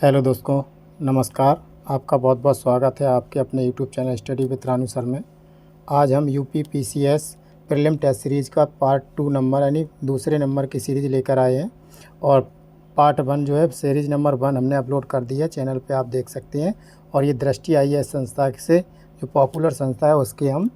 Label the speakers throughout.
Speaker 1: Hello दोस्तों, नमस्कार। आपका बहुत बहुत स्वागत है आपके अपने YouTube channel study with Ranu sir में। आज हम UP PCS prelim test series का पार्ट 2 नंबर यानी दूसरे नंबर की सीरीज़ लेकर आए हैं। और पार्ट 1 जो है सीरीज़ नंबर 1 हमने अपलोड कर दी है, चैनल पे आप देख सकते हैं। और ये दृष्टि आईएएस संस्था से जो पॉपुलर संस्था है उसके हम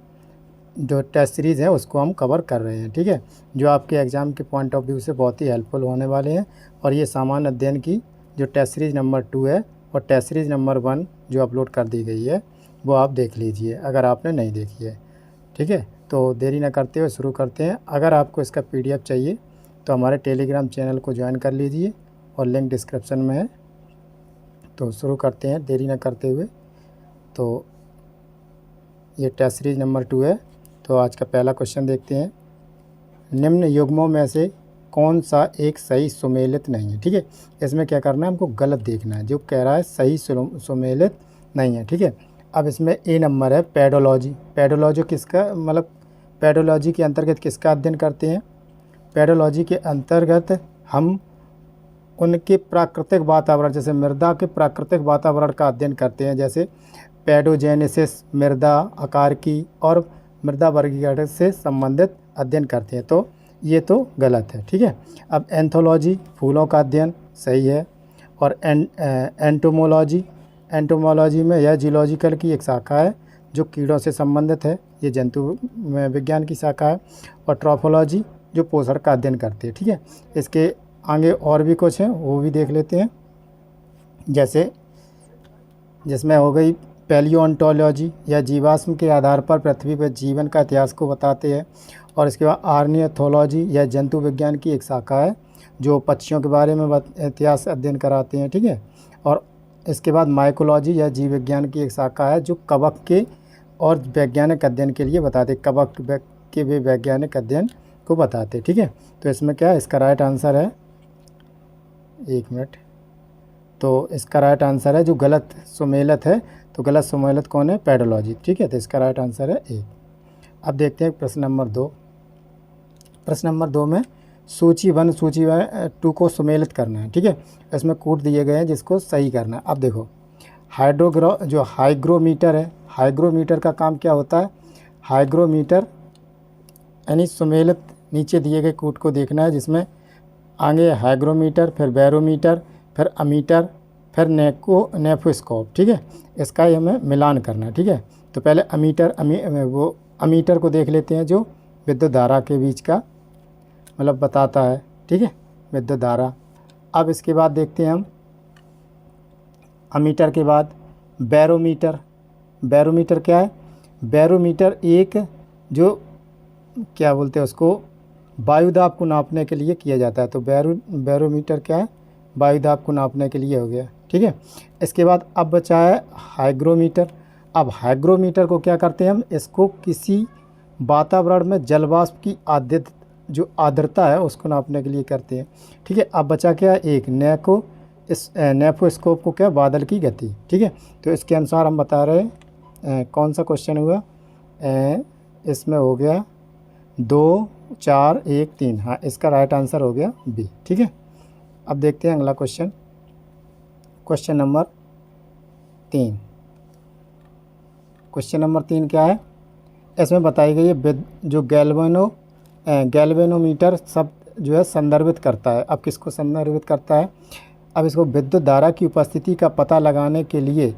Speaker 1: जो टेस्ट सीरीज़ है उसको हम कवर कर रहे हैं, ठीक है, जो आपके एग्ज़ाम के पॉइंट ऑफ व्यू से बहुत ही हेल्पफुल होने वाले हैं। और ये सामान्य अध्ययन की जो टेस्ट सीरीज़ नंबर 2 है और टेस्ट सीरीज़ नंबर 1 जो अपलोड कर दी गई है वो आप देख लीजिए अगर आपने नहीं देखी है, ठीक है। तो देरी ना करते हुए शुरू करते हैं। अगर आपको इसका पीडीएफ चाहिए तो हमारे टेलीग्राम चैनल को ज्वाइन कर लीजिए और लिंक डिस्क्रिप्शन में है। तो शुरू करते हैं देरी ना करते हुए। तो ये टेस्ट सीरीज़ नंबर 2 है। तो आज का पहला क्वेश्चन देखते हैं। निम्न युग्मों में से कौन सा एक सही सुमेलित नहीं है, ठीक है। इसमें क्या करना है, हमको गलत देखना है। जो कह रहा है सही सुमेलित नहीं है, ठीक है। अब इसमें ए नंबर है पेडोलॉजी। पेडोलॉजी किसका मतलब पेडोलॉजी के अंतर्गत किसका अध्ययन करते हैं? पेडोलॉजी के अंतर्गत हम उनके प्राकृतिक वातावरण जैसे मृदा के प्राकृतिक वातावरण का अध्ययन करते हैं, जैसे पेडोजेनेसिस, मृदा आकार की और मृदा वर्गीकरण से संबंधित अध्ययन करते हैं। तो ये तो गलत है, ठीक है। अब एंथोलॉजी फूलों का अध्ययन सही है। और एंटोमोलॉजी, एंटोमोलॉजी में यह जियोलॉजिकल की एक शाखा है जो कीड़ों से संबंधित है, ये जंतु विज्ञान की शाखा है। और ट्रॉफोलॉजी जो पोषण का अध्ययन करती है, ठीक है। इसके आगे और भी कुछ हैं वो भी देख लेते हैं, जैसे जिसमें हो गई पैलियोंटोलॉजी, या जीवाश्म के आधार पर पृथ्वी पर जीवन का इतिहास को बताते हैं। और इसके बाद आर्नियोथोलॉजी, यह जंतु विज्ञान की एक शाखा है जो पक्षियों के बारे में इतिहास अध्ययन कराते हैं, ठीक है। और इसके बाद माइकोलॉजी, यह जीव विज्ञान की एक शाखा है जो कवक के और वैज्ञानिक अध्ययन के लिए बताते, कवक के वे वैज्ञानिक अध्ययन को बताते, ठीक है। तो इसमें क्या है, इसका राइट आंसर है, एक मिनट, तो इसका राइट आंसर है जो गलत सुमेलित है। तो गलत सुमेलित कौन है? पेडोलॉजी, ठीक है। तो इसका राइट आंसर है ए। अब देखते हैं प्रश्न नंबर 2। प्रश्न नंबर 2 में सूची 1 सूची 2 को सुमेलित करना है, ठीक है। इसमें कोड दिए गए हैं जिसको सही करना है। अब देखो जो हाइग्रोमीटर है, हाइग्रोमीटर का काम क्या होता है? हाइग्रोमीटर यानी सुमेलित नीचे दिए गए कोड को देखना है, जिसमें आगे हाइग्रोमीटर, फिर बैरोमीटर, फिर अमीटर, फिर नेफोस्कोप, ठीक है। इसका ही हमें मिलान करना है, ठीक है। तो पहले अमीटर को देख लेते हैं, जो विद्युत धारा के बीच का मतलब बताता है, ठीक है, विद्युत धारा। अब इसके बाद देखते हैं हम अमीटर के बाद बैरोमीटर। बैरोमीटर क्या है? बैरोमीटर एक जो क्या बोलते हैं उसको, वायुदाब को नापने के लिए किया जाता है। तो बैरोमीटर क्या है? वायुदाब को नापने के लिए हो गया, ठीक है। इसके बाद अब बचा है हाइग्रोमीटर। अब हाइग्रोमीटर को क्या करते हैं हम? इसको किसी वातावरण में जलवाष्प की आर्द्रता है उसको नापने के लिए करते हैं, ठीक है। अब बचा क्या है? एक नेफोस्कोप को क्या? बादल की गति, ठीक है। तो इसके अनुसार हम बता रहे हैं कौन सा क्वेश्चन हुआ, इसमें हो गया 2 4 1 3, हाँ इसका राइट आंसर हो गया बी, ठीक है। अब देखते हैं अगला question, question number 3। Question number 3 क्या है? इसमें बताई गई है जो गैल्वेनोमीटर शब्द जो है संदर्भित करता है। अब किसको संदर्भित करता है? अब इसको विद्युत धारा की उपस्थिति का पता लगाने के लिए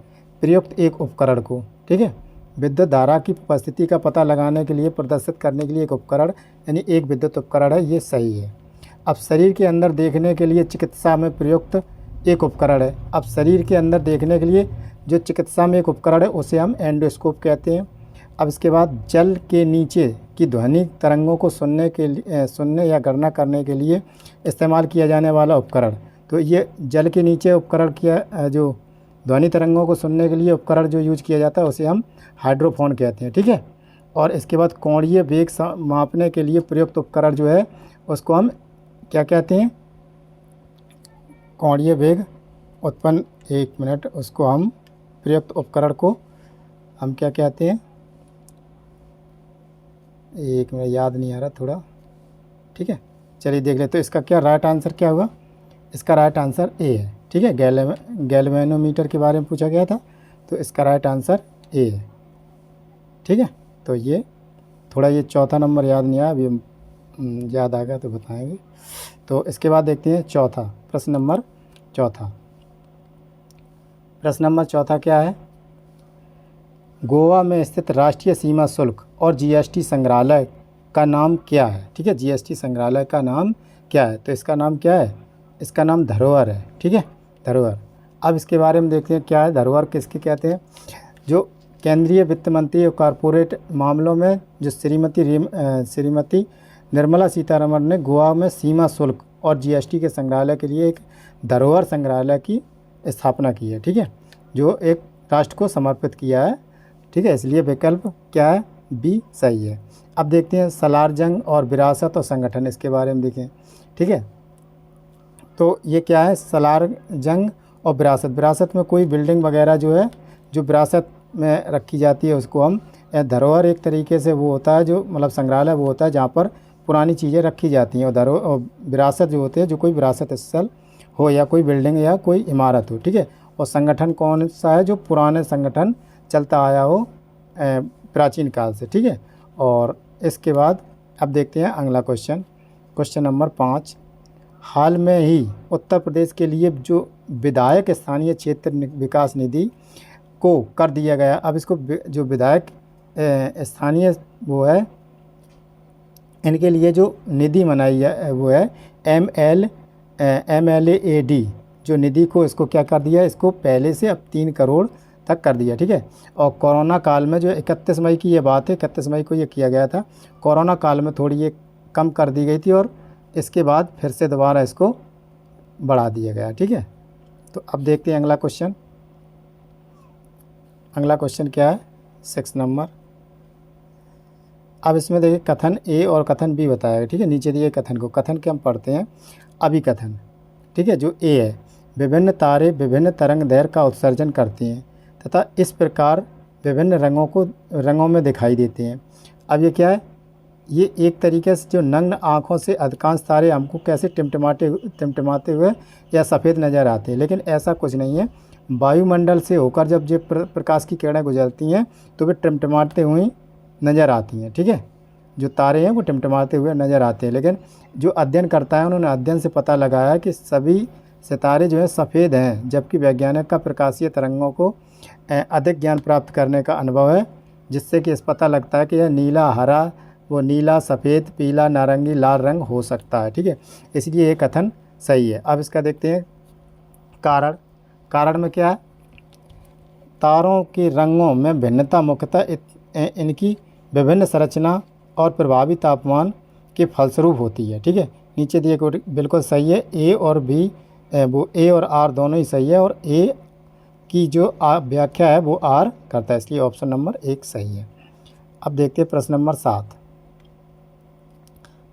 Speaker 1: प्रयुक्त एक उपकरण को, ठीक है। विद्युत धारा की उपस्थिति का पता लगाने के लिए प्रदर्शित करने के लिए एक उपकरण यानी एक विद्युत उपकरण है, ये सही है। अब शरीर के अंदर देखने के लिए चिकित्सा में प्रयुक्त एक उपकरण है। अब शरीर के अंदर देखने के लिए जो चिकित्सा में एक उपकरण है उसे हम एंडोस्कोप कहते हैं। अब इसके बाद जल के नीचे की ध्वनि तरंगों को सुनने या गणना करने के लिए इस्तेमाल किया जाने वाला उपकरण, तो ये जल के नीचे उपकरण किया जो ध्वनि तरंगों को सुनने के लिए उपकरण जो यूज किया जाता है उसे हम हाइड्रोफोन कहते हैं, ठीक है। और इसके बाद कोणीय वेग मापने के लिए प्रयुक्त उपकरण जो है उसको हम क्या कहते हैं? कोणीय वेग उत्पन्न, एक मिनट, उसको हम प्रयुक्त उपकरण को हम क्या कहते हैं? एक मिनट, याद नहीं आ रहा थोड़ा, ठीक है। चलिए देख लेते। तो इसका क्या राइट आंसर क्या होगा? इसका राइट आंसर ए है, ठीक है, गैल्वेनोमीटर के बारे में पूछा गया था, तो इसका राइट आंसर ए है। ठीक है, तो ये थोड़ा ये चौथा नंबर याद नहीं आया, अभी याद आ गया तो बताएंगे। तो इसके बाद देखते हैं चौथा प्रश्न नंबर चौथा। प्रश्न नंबर चौथा क्या है? गोवा में स्थित राष्ट्रीय सीमा शुल्क और जीएसटी संग्रहालय का नाम क्या है? ठीक है, जीएसटी संग्रहालय का नाम क्या है? तो इसका नाम क्या है? इसका नाम धरोहर है। ठीक है, धरोहर। अब इसके बारे में देखते हैं क्या है धरोहर, किसके कहते हैं। जो केंद्रीय वित्त मंत्री और कॉरपोरेट मामलों में जो श्रीमती निर्मला सीतारमण ने गोवा में सीमा शुल्क और जीएसटी के संग्रहालय के लिए एक धरोहर संग्रहालय की स्थापना की है। ठीक है, जो एक राष्ट्र को समर्पित किया है। ठीक है, इसलिए विकल्प क्या है? बी सही है। अब देखते हैं सलार जंग और विरासत और संगठन, इसके बारे में देखें। ठीक है, तो ये क्या है? सलार जंग और विरासत। विरासत में कोई बिल्डिंग वगैरह जो है जो विरासत में रखी जाती है उसको हम धरोहर एक तरीके से वो होता है जो मतलब संग्रहालय वो होता है जहाँ पर पुरानी चीज़ें रखी जाती हैं। और विरासत जो होते हैं जो कोई विरासत स्थल हो या कोई बिल्डिंग या कोई इमारत हो। ठीक है, और संगठन कौन सा है? जो पुराने संगठन चलता आया हो प्राचीन काल से। ठीक है, और इसके बाद अब देखते हैं अगला क्वेश्चन, क्वेश्चन नंबर 5। हाल में ही उत्तर प्रदेश के लिए जो विधायक स्थानीय क्षेत्र विकास निधि को कर दिया गया, अब इसको जो विधायक स्थानीय वो है इनके लिए जो निधि बनाई है वो है MLAD जो निधि को इसको क्या कर दिया, इसको पहले से अब 3 करोड़ तक कर दिया। ठीक है, और कोरोना काल में जो 31 मई की ये बात है, 31 मई को ये किया गया था। कोरोना काल में थोड़ी ये कम कर दी गई थी और इसके बाद फिर से दोबारा इसको बढ़ा दिया गया। ठीक है, तो अब देखते हैं अगला क्वेश्चन। अगला क्वेश्चन क्या है? 6 नंबर। अब इसमें देखिए कथन ए और कथन बी बताया है। ठीक है, नीचे दिए कथन को, कथन के हम पढ़ते हैं अभिकथन। ठीक है, जो ए है, विभिन्न तारे विभिन्न तरंग दैर्घ्य का उत्सर्जन करती हैं तथा इस प्रकार विभिन्न रंगों में दिखाई देते हैं। अब ये क्या है? ये एक तरीके से जो नग्न आँखों से अधिकांश तारे हमको कैसे टिमटिमाते हुए या सफ़ेद नज़र आते हैं, लेकिन ऐसा कुछ नहीं है। वायुमंडल से होकर जब ये प्रकाश की किरणें गुजरती हैं तो वे टिमटिमाते हुए नज़र आती हैं। ठीक है, जो तारे हैं वो टिमटिमाते हुए नज़र आते हैं, लेकिन जो अध्ययन करता है उन्होंने अध्ययन से पता लगाया कि सभी सितारे जो है सफ़ेद हैं, जबकि वैज्ञानिक का प्रकाशीय तरंगों को अधिक ज्ञान प्राप्त करने का अनुभव है, जिससे कि इस पता लगता है कि यह नीला, हरा, वो नीला, सफ़ेद, पीला, नारंगी, लाल रंग हो सकता है। ठीक है, इसलिए ये कथन सही है। अब इसका देखते हैं कारण। कारण में क्या है? तारों के रंगों में भिन्नता मुख्यतः इनकी विभिन्न संरचना और प्रभावी तापमान के फलस्वरूप होती है। ठीक है, नीचे दिए को बिल्कुल सही है। ए और बी वो ए और आर दोनों ही सही है, और ए की जो व्याख्या है वो आर करता है, इसलिए ऑप्शन नंबर 1 सही है। अब देखते हैं प्रश्न नंबर 7।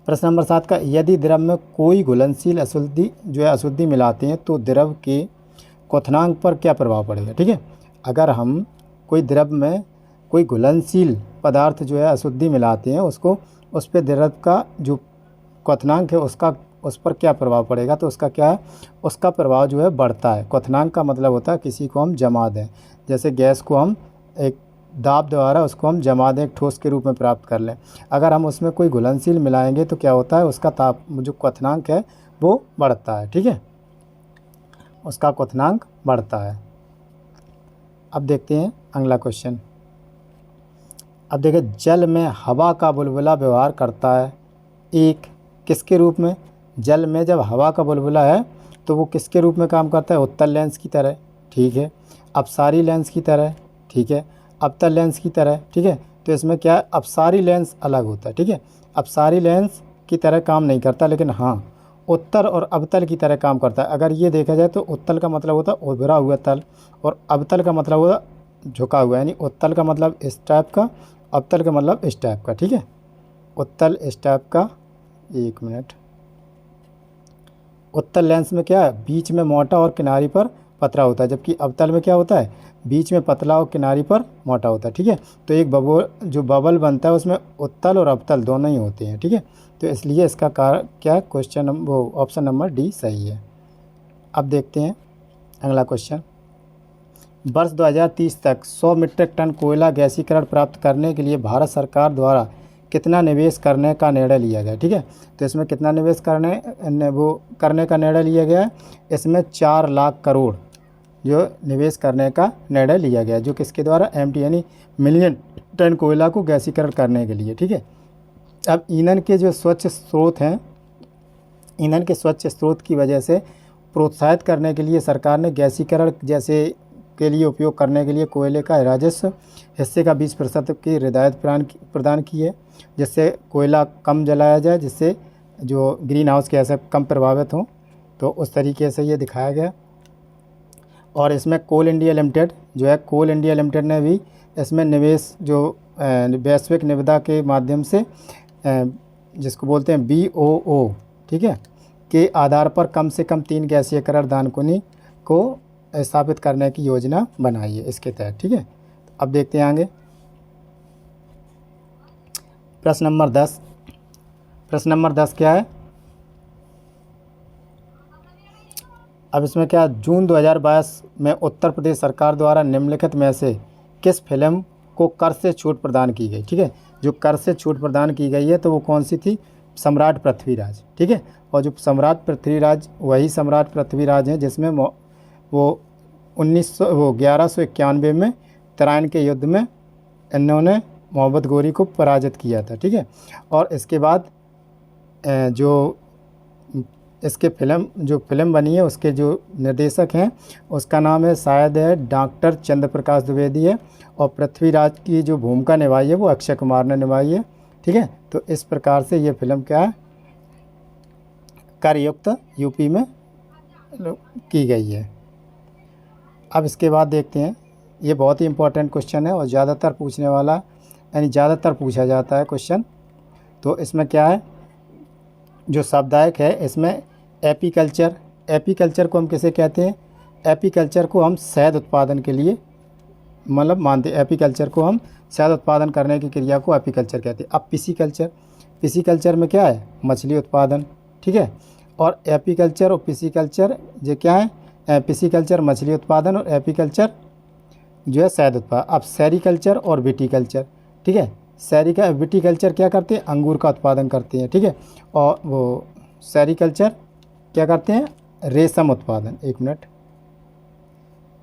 Speaker 1: प्रश्न नंबर 7 का, यदि द्रव में कोई घुलनशील अशुद्धि मिलाते हैं तो द्रव के क्वथनांक पर क्या प्रभाव पड़ेगा? ठीक है, अगर हम कोई द्रव में कोई घुलनशील पदार्थ जो है अशुद्धि मिलाते हैं उसको, उस पर द्रव का जो क्वथनांक है उस पर क्या प्रभाव पड़ेगा? तो उसका क्या है? उसका प्रभाव जो है बढ़ता है। क्वथनांक का मतलब होता है किसी को हम जमा दें, जैसे गैस को हम एक दाब द्वारा उसको हम जमा दें, एक ठोस के रूप में प्राप्त कर लें। अगर हम उसमें कोई घुलनशील मिलाएंगे तो क्या होता है? उसका जो क्वथनांक है वो बढ़ता है। ठीक है, उसका क्वथनांक बढ़ता है। अब देखते हैं अगला क्वेश्चन। अब देखिए, जल में हवा का बुलबुला व्यवहार करता है एक किसके रूप में? जल में जब हवा का बुलबुला है तो वो किसके रूप में काम करता है? उत्तल लेंस की तरह। ठीक है, अपसारी लेंस की तरह। ठीक है, अवतल लेंस की तरह। ठीक है, तो इसमें क्या है? अपसारी लेंस अलग होता है। ठीक है, अपसारी लेंस की तरह काम नहीं करता, लेकिन हाँ उत्तल और अवतल की तरह काम करता है। अगर ये देखा जाए तो उत्तल का मतलब होता है उभरा हुआ तल, और अवतल का मतलब होता झुका हुआ, यानी उत्तल का मतलब इस टाइप का, अवतल का मतलब इस टाइप का। ठीक है, उत्तल इस टाइप का। 1 मिनट। उत्तल लेंस में क्या है? बीच में मोटा और किनारी पर पतला होता है, जबकि अवतल में क्या होता है? बीच में पतला और किनारी पर मोटा होता है। ठीक है, तो एक बबल बनता है उसमें उत्तल और अवतल दोनों ही होते हैं। ठीक है, तो इसलिए इसका क्या क्वेश्चन वो ऑप्शन नंबर डी सही है। अब देखते हैं अगला क्वेश्चन, वर्ष 2030 तक 100 मीट्रिक टन कोयला गैसीकरण प्राप्त करने के लिए भारत सरकार द्वारा कितना निवेश करने का निर्णय लिया गया। ठीक है, तो इसमें कितना निवेश करने का निर्णय लिया गया है, इसमें 4 लाख करोड़ जो निवेश करने का निर्णय लिया गया, जो किसके द्वारा, एमटी यानी मिलियन टन कोयला को गैसीकरण करने के लिए। ठीक है, अब ईंधन के जो स्वच्छ स्रोत हैं, ईंधन के स्वच्छ स्रोत की वजह से प्रोत्साहित करने के लिए सरकार ने गैसीकरण जैसे के लिए उपयोग करने के लिए कोयले का राजस्व हिस्से का 20% की रियायत प्रदान की है, जिससे कोयला कम जलाया जाए, जिससे जो ग्रीन हाउस गैस कम प्रभावित हों। तो उस तरीके से ये दिखाया गया। और इसमें कोल इंडिया लिमिटेड जो है, कोल इंडिया लिमिटेड ने भी इसमें निवेश जो वैश्विक निविदा के माध्यम से जिसको बोलते हैं BOO, ठीक है, के आधार पर कम से कम 3 गैसीकरण दानकुनी को स्थापित करने की योजना बनाई है इसके तहत। ठीक है, अब देखते हैं आगे प्रश्न नंबर 10। प्रश्न नंबर 10 क्या है, अब इसमें क्या, जून 2022 में उत्तर प्रदेश सरकार द्वारा निम्नलिखित में से किस फिल्म को कर से छूट प्रदान की गई। ठीक है, जो कर से छूट प्रदान की गई है तो वो कौन सी थी, सम्राट पृथ्वीराज। ठीक है, और जो सम्राट पृथ्वीराज वही सम्राट पृथ्वीराज हैं जिसमें वो 1191 में तराइन के युद्ध में इन्होंने मोहम्मद गोरी को पराजित किया था। ठीक है, और इसके बाद जो इसके फिल्म बनी है उसके जो निर्देशक हैं उसका नाम है शायद है डॉक्टर चंद्र प्रकाश द्विवेदी है, और पृथ्वीराज की जो भूमिका निभाई है वो अक्षय कुमार ने निभाई है। ठीक है, तो इस प्रकार से ये फिल्म क्या है, करयुक्त यूपी में की गई है। अब इसके बाद देखते हैं, ये बहुत ही इंपॉर्टेंट क्वेश्चन है और ज़्यादातर पूछने वाला यानी ज़्यादातर पूछा जाता है क्वेश्चन। तो इसमें क्या है, जो शब्दायक है इसमें एपीकल्चर, एपीकल्चर को हम किसे कहते हैं, एपीकल्चर को हम शहद उत्पादन के लिए मतलब मानते हैं, एपीकल्चर को हम शहद उत्पादन करने की क्रिया को एपीकल्चर कहते हैं। अब पिसीकल्चर, पिसीकल्चर में क्या है, मछली उत्पादन। ठीक है, और एपीकल्चर और पिसीकल्चर जो क्या है, पिसीकल्चर मछली उत्पादन और एपीकल्चर जो है शहद उत्पादन। अब सेरीकल्चर और विटीकल्चर, ठीक है, विटीकल्चर क्या करते हैं, अंगूर का उत्पादन करते हैं। ठीक है, और वो सेरीकल्चर क्या करते हैं, रेशम उत्पादन। एक मिनट,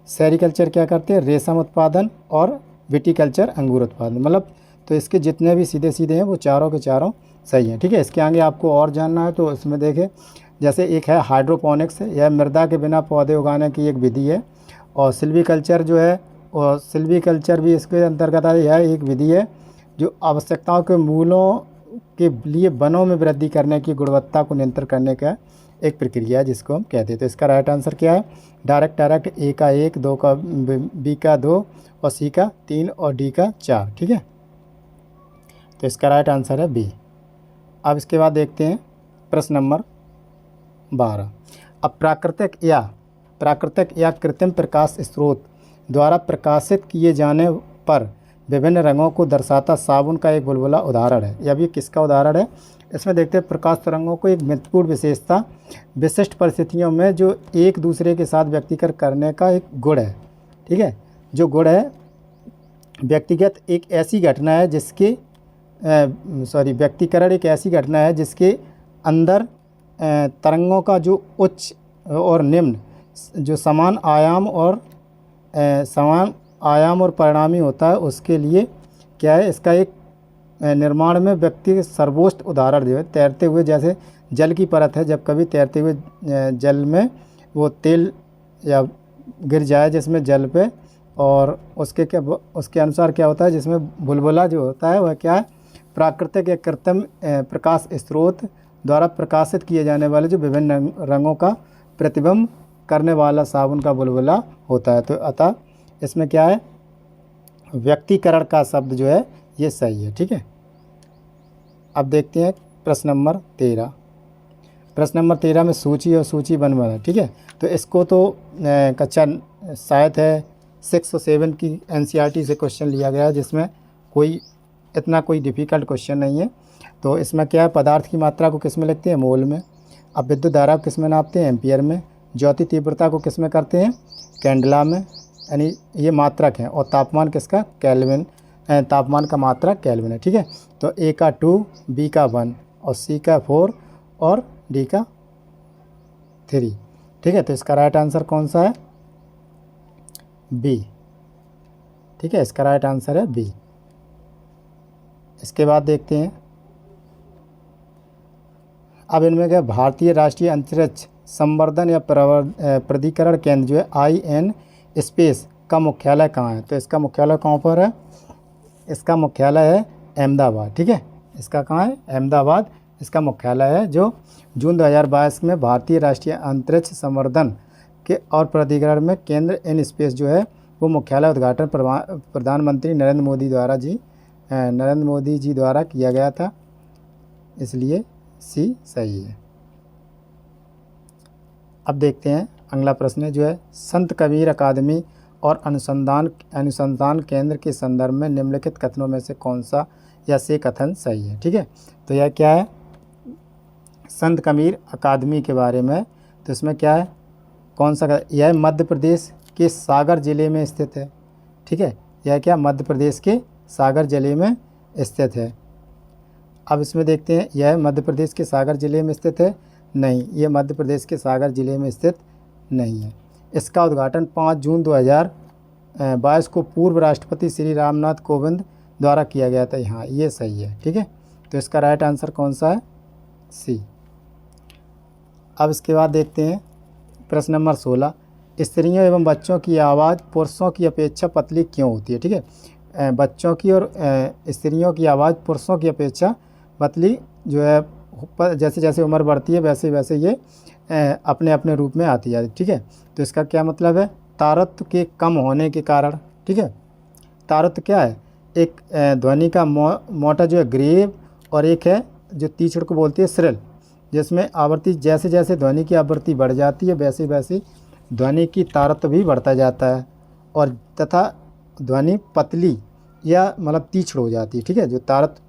Speaker 1: सेरीकल्चर क्या करते हैं, रेशम उत्पादन, और विटीकल्चर अंगूर उत्पादन। मतलब तो इसके जितने भी सीधे सीधे हैं वो चारों के चारों सही हैं। ठीक है, इसके आगे आपको और जानना है तो इसमें देखें, जैसे एक है हाइड्रोपोनिक्स, यह मृदा के बिना पौधे उगाने की एक विधि है, और सिल्वीकल्चर जो है, और सिल्वीकल्चर भी इसके अंतर्गत है, यह एक विधि है जो आवश्यकताओं के मूलों के लिए वनों में वृद्धि करने की गुणवत्ता को नियंत्रित करने का एक प्रक्रिया है जिसको हम कहते हैं। तो इसका राइट आंसर क्या है, डायरेक्ट, ए का 1, 2 का, बी का 2 और सी का 3 और डी का 4। ठीक है, तो इसका राइट आंसर है बी। अब इसके बाद देखते हैं प्रश्न नंबर 12। अब प्राकृतिक या कृत्रिम प्रकाश स्रोत द्वारा प्रकाशित किए जाने पर विभिन्न रंगों को दर्शाता साबुन का एक बुलबुला उदाहरण है। यह भी किसका उदाहरण है, इसमें देखते हैं प्रकाश तरंगों को एक महत्वपूर्ण विशेषता विशिष्ट परिस्थितियों में जो एक दूसरे के साथ व्यक्तिगत करने का एक गुण है। ठीक है, जो गुण है व्यक्तिगत एक ऐसी घटना है जिसके व्यक्तिकरण एक ऐसी घटना है जिसके अंदर तरंगों का जो उच्च और निम्न जो समान आयाम और परिणामी होता है उसके लिए क्या है, इसका एक निर्माण में व्यक्ति के सर्वोच्च उदाहरण जो है तैरते हुए, जैसे जल की परत है, जब कभी तैरते हुए जल में वो तेल या गिर जाए जिसमें जल पे, और उसके अनुसार क्या होता है, जिसमें बुलबुला जो होता है वह क्या है, प्राकृतिक या कृत्रिम प्रकाश स्रोत द्वारा प्रकाशित किए जाने वाले जो विभिन्न रंगों का प्रतिबिंब करने वाला साबुन का बुलबुला होता है। तो अतः इसमें क्या है, व्यक्तिकरण का शब्द जो है ये सही है। ठीक है, अब देखते हैं प्रश्न नंबर 13। प्रश्न नंबर 13 में सूची और सूची बनवाना। ठीक है, तो इसको तो कक्षा शायद है 6 और 7 की NCERT से क्वेश्चन लिया गया है, जिसमें कोई डिफ़िकल्ट क्वेश्चन नहीं है। तो इसमें क्या है, पदार्थ की मात्रा को किस में लिखते हैं, मोल में। अब विद्युत धारा को किस में नापते हैं, एम्पियर में। ज्योति तीव्रता को किस में करते हैं, कैंडला में, यानी ये मात्रक हैं। और तापमान किसका, केल्विन, तापमान का मात्रक केल्विन है। ठीक है, तो ए का 2, बी का 1 और सी का 4 और डी का 3। ठीक है, तो इसका राइट आंसर कौन सा है, बी। ठीक है, इसका राइट आंसर है बी। इसके बाद देखते हैं, अब इनमें क्या, भारतीय राष्ट्रीय अंतरिक्ष संवर्धन या प्राधिकरण केंद्र जो है IN स्पेस का मुख्यालय कहाँ है। तो इसका मुख्यालय कहाँ पर है, इसका मुख्यालय है अहमदाबाद। ठीक है, इसका कहाँ है, अहमदाबाद इसका मुख्यालय है, जो जून 2022 में भारतीय राष्ट्रीय अंतरिक्ष संवर्धन के और प्राधिकरण में केंद्र इन स्पेस जो है वो मुख्यालय उद्घाटन प्रधानमंत्री नरेंद्र मोदी जी द्वारा किया गया था, इसलिए सी सही है। अब देखते हैं अगला प्रश्न जो है, संत कबीर अकादमी और अनुसंधान केंद्र के संदर्भ में निम्नलिखित कथनों में से कौन सा या से कथन सही है। ठीक है, तो यह क्या है, संत कबीर अकादमी के बारे में, तो इसमें क्या है, कौन सा, यह मध्य प्रदेश के सागर ज़िले में स्थित है। ठीक है, यह क्या, मध्य प्रदेश के सागर ज़िले में स्थित है। अब इसमें देखते हैं, यह मध्य प्रदेश के सागर ज़िले में स्थित है, नहीं, ये मध्य प्रदेश के सागर ज़िले में स्थित नहीं है। इसका उद्घाटन 5 जून 2022 को पूर्व राष्ट्रपति श्री रामनाथ कोविंद द्वारा किया गया था। हाँ, ये सही है। ठीक है, तो इसका राइट आंसर कौन सा है, सी। अब इसके बाद देखते हैं प्रश्न नंबर 16, स्त्रियों एवं बच्चों की आवाज़ पुरुषों की अपेक्षा पतली क्यों होती है। ठीक है, बच्चों की और स्त्रियों की आवाज़ पुरुषों की अपेक्षा पतली जो है, जैसे जैसे उम्र बढ़ती है वैसे वैसे ये अपने अपने रूप में आती है। ठीक है, तो इसका क्या मतलब है, तारत्व के कम होने के कारण। ठीक है, तारत्व क्या है, एक ध्वनि का मोटा जो है ग्रेव, और एक है जो तीक्ष्ण को बोलती है श्रिल, जिसमें आवृत्ति, जैसे जैसे ध्वनि की आवृत्ति बढ़ जाती है वैसे वैसे ध्वनि की तारत्व भी बढ़ता जाता है, और तथा ध्वनि पतली या मतलब तीक्ष्ण हो जाती है। ठीक है, जो तारत्व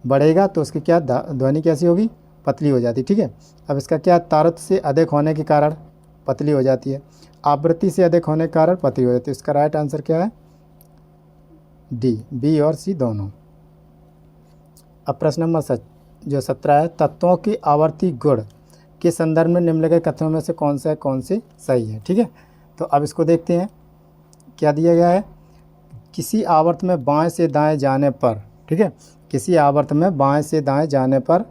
Speaker 1: बढ़ेगा तो उसकी क्या ध्वनि कैसी होगी, पतली हो जाती है। ठीक है, अब इसका क्या, तारत्व से अधिक होने के कारण पतली हो जाती है, आवृत्ति से अधिक होने के कारण पतली हो जाती है। इसका राइट आंसर क्या है, डी, बी और सी दोनों। अब प्रश्न नंबर जो 17 है, तत्वों की आवर्ती गुण के संदर्भ में निम्नलिखित कथनों में से कौन सी सही है। ठीक है, तो अब इसको देखते हैं, क्या दिया गया है, किसी आवर्त में बाएं से दाएं जाने पर, ठीक है, किसी आवर्त में बाएं से दाएं जाने पर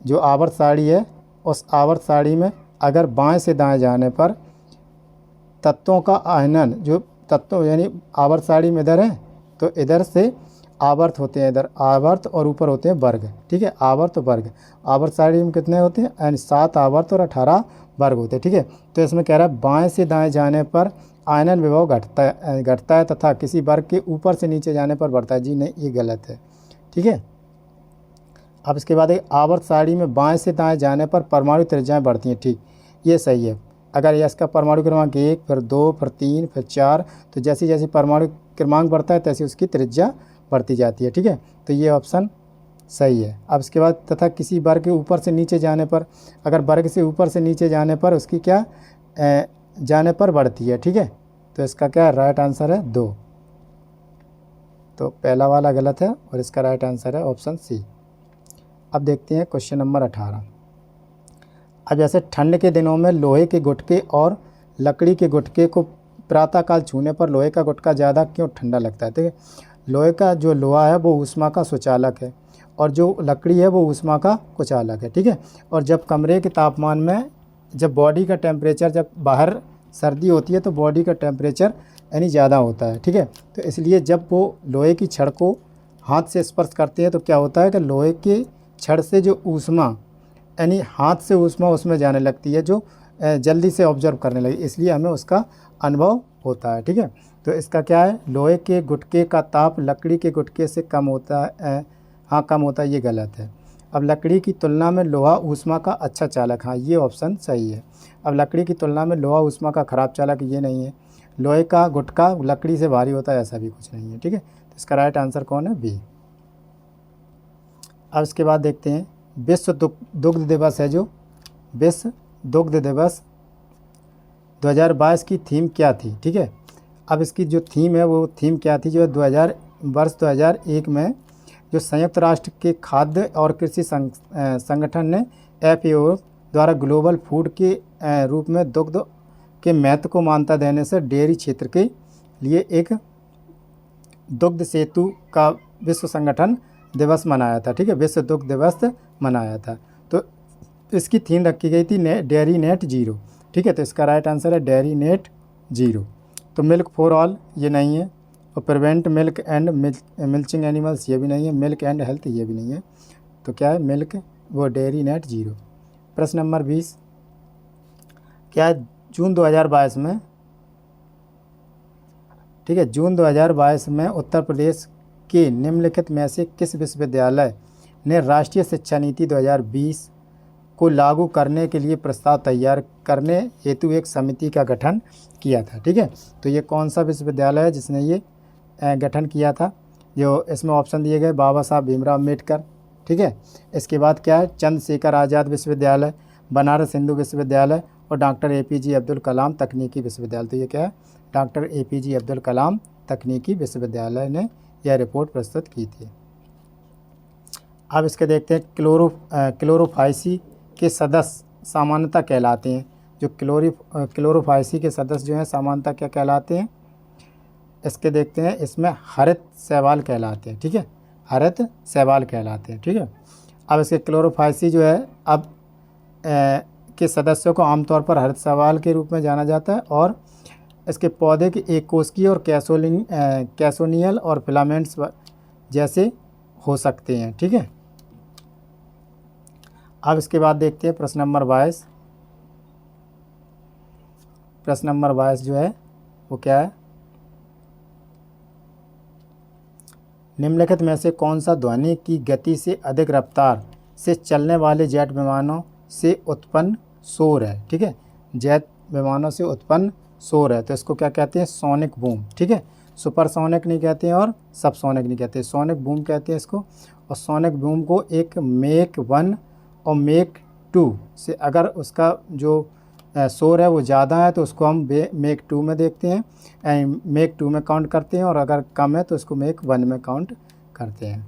Speaker 1: जो आवर्त सारणी है, उस आवर्त सारणी में अगर बाएं से दाएं जाने पर तत्वों का आयनन, जो तत्व यानी आवर्त सारणी में इधर है तो इधर से आवर्त होते हैं, इधर आवर्त और ऊपर होते हैं वर्ग। ठीक है, आवर्त वर्ग, आवर्त सारणी में कितने होते हैं, यानी 7 आवर्त और 18 वर्ग होते हैं। ठीक है, तो इसमें कह रहा है बाएं से दाएं जाने पर आयनन विभव घटता है तथा किसी वर्ग के ऊपर से नीचे जाने पर बढ़ता है। जी नहीं, ये गलत है। ठीक है, अब इसके बाद एक आवर्त सारणी में बाएं से दाएं जाने पर परमाणु त्रिज्याएं बढ़ती हैं। ठीक, ये सही है। अगर इसका परमाणु क्रमांक 1, फिर 2, फिर 3, फिर 4, तो जैसी जैसी परमाणु क्रमांक बढ़ता है तैसी उसकी त्रिज्या बढ़ती जाती है। ठीक है, तो ये ऑप्शन सही है। अब इसके बाद तथा किसी वर्ग के ऊपर से नीचे जाने पर, अगर वर्ग से ऊपर से नीचे जाने पर उसकी क्या जाने पर बढ़ती है। ठीक है, तो इसका क्या राइट आंसर है 2। तो पहला वाला गलत है और इसका राइट आंसर है ऑप्शन सी। अब देखते हैं क्वेश्चन नंबर 18। अब जैसे ठंड के दिनों में लोहे के गुटके और लकड़ी के गुटके को प्रातःकाल छूने पर लोहे का गुटका ज़्यादा क्यों ठंडा लगता है। ठीक है, लोहे का जो लोहा है वो ऊष्मा का सुचालक है और जो लकड़ी है वो ऊष्मा का कुचालक है। ठीक है, और जब कमरे के तापमान में, जब बॉडी का टेम्परेचर, जब बाहर सर्दी होती है तो बॉडी का टेम्परेचर यानी ज़्यादा होता है। ठीक है, तो इसलिए जब वो लोहे की छड़ को हाथ से स्पर्श करते हैं तो क्या होता है कि लोहे की छड़ से जो ऊष्मा, यानी हाथ से ऊष्मा उसमें जाने लगती है, जो जल्दी से ऑब्जर्व करने लगी, इसलिए हमें उसका अनुभव होता है। ठीक है, तो इसका क्या है, लोहे के गुटके का ताप लकड़ी के गुटके से कम होता है। हाँ, कम होता है, ये गलत है। अब लकड़ी की तुलना में लोहा ऊष्मा का अच्छा चालक, हाँ ये ऑप्शन सही है। अब लकड़ी की तुलना में लोहा ऊष्मा का खराब चालक, ये नहीं है। लोहे का गुटका लकड़ी से भारी होता है, ऐसा भी कुछ नहीं है। ठीक है, तो इसका राइट आंसर कौन है, बी। अब इसके बाद देखते हैं विश्व दुग्ध दिवस है, जो विश्व दुग्ध दिवस 2022 की थीम क्या थी? ठीक है, अब इसकी जो थीम है वो थीम क्या थी? जो है 2001 में जो संयुक्त राष्ट्र के खाद्य और कृषि संगठन ने FAO द्वारा ग्लोबल फूड के रूप में दुग्ध के महत्व को मान्यता देने से डेयरी क्षेत्र के लिए एक दुग्ध सेतु का विश्व संगठन दिवस मनाया था। ठीक है, विश्व दुग्ध दिवस मनाया था। तो इसकी थीम रखी गई थी डेयरी नेट जीरो। ठीक है, तो इसका राइट आंसर है डेयरी नेट जीरो। तो मिल्क फॉर ऑल ये नहीं है, और prevent milk and milching animals ये भी नहीं है, मिल्क एंड हेल्थ ये भी नहीं है। तो क्या है? मिल्क वो डेयरी नेट जीरो। प्रश्न नंबर 20 क्या है? जून 2022 में, ठीक है, जून 2022 में उत्तर प्रदेश के निम्नलिखित में से किस विश्वविद्यालय ने राष्ट्रीय शिक्षा नीति 2020 को लागू करने के लिए प्रस्ताव तैयार करने हेतु एक समिति का गठन किया था? ठीक है, तो ये कौन सा विश्वविद्यालय है जिसने ये गठन किया था? जो इसमें ऑप्शन दिए गए, बाबा साहब भीमराव अम्बेडकर, ठीक है, इसके बाद क्या है? चंद्रशेखर आज़ाद विश्वविद्यालय, बनारस हिंदू विश्वविद्यालय और डॉक्टर APJ अब्दुल कलाम तकनीकी विश्वविद्यालय। तो ये क्या है? डॉक्टर APJ अब्दुल कलाम तकनीकी विश्वविद्यालय ने यह रिपोर्ट प्रस्तुत की थी। अब इसके देखते हैं क्लोरोफाइसी के सदस्य सामान्यतः कहलाते हैं। जो क्लोरोफाइसी के सदस्य जो हैं सामान्यतः क्या कहलाते हैं? इसके देखते हैं, इसमें हरित शैवाल कहलाते हैं। ठीक है, हरित शैवाल कहलाते हैं। ठीक है, अब इसके क्लोरोफाइसी जो है अब के सदस्यों को आमतौर पर हरित शैवाल के रूप में जाना जाता है, और इसके पौधे के एक कोशिकीय और कैसोनियल और फिलामेंट्स जैसे हो सकते हैं। ठीक है, अब इसके बाद देखते हैं प्रश्न नंबर 22। प्रश्न नंबर 22 जो है वो क्या है? निम्नलिखित में से कौन सा ध्वनि की गति से अधिक रफ्तार से चलने वाले जेट विमानों से उत्पन्न शोर है? ठीक है, जेट विमानों से उत्पन्न शोर है, तो इसको क्या कहते हैं? Sonic boom. ठीक है, सुपरसोनिक नहीं कहते हैं और सबसोनिक नहीं कहते, सोनिक बूम कहते हैं इसको। और सोनिक बूम को एक मेक 1 और मेक 2 से अगर उसका जो शोर है वो ज़्यादा है तो उसको हम मेक 2 में देखते हैं, मेक 2 में काउंट करते हैं, और अगर कम है तो उसको मेक 1 में काउंट करते हैं।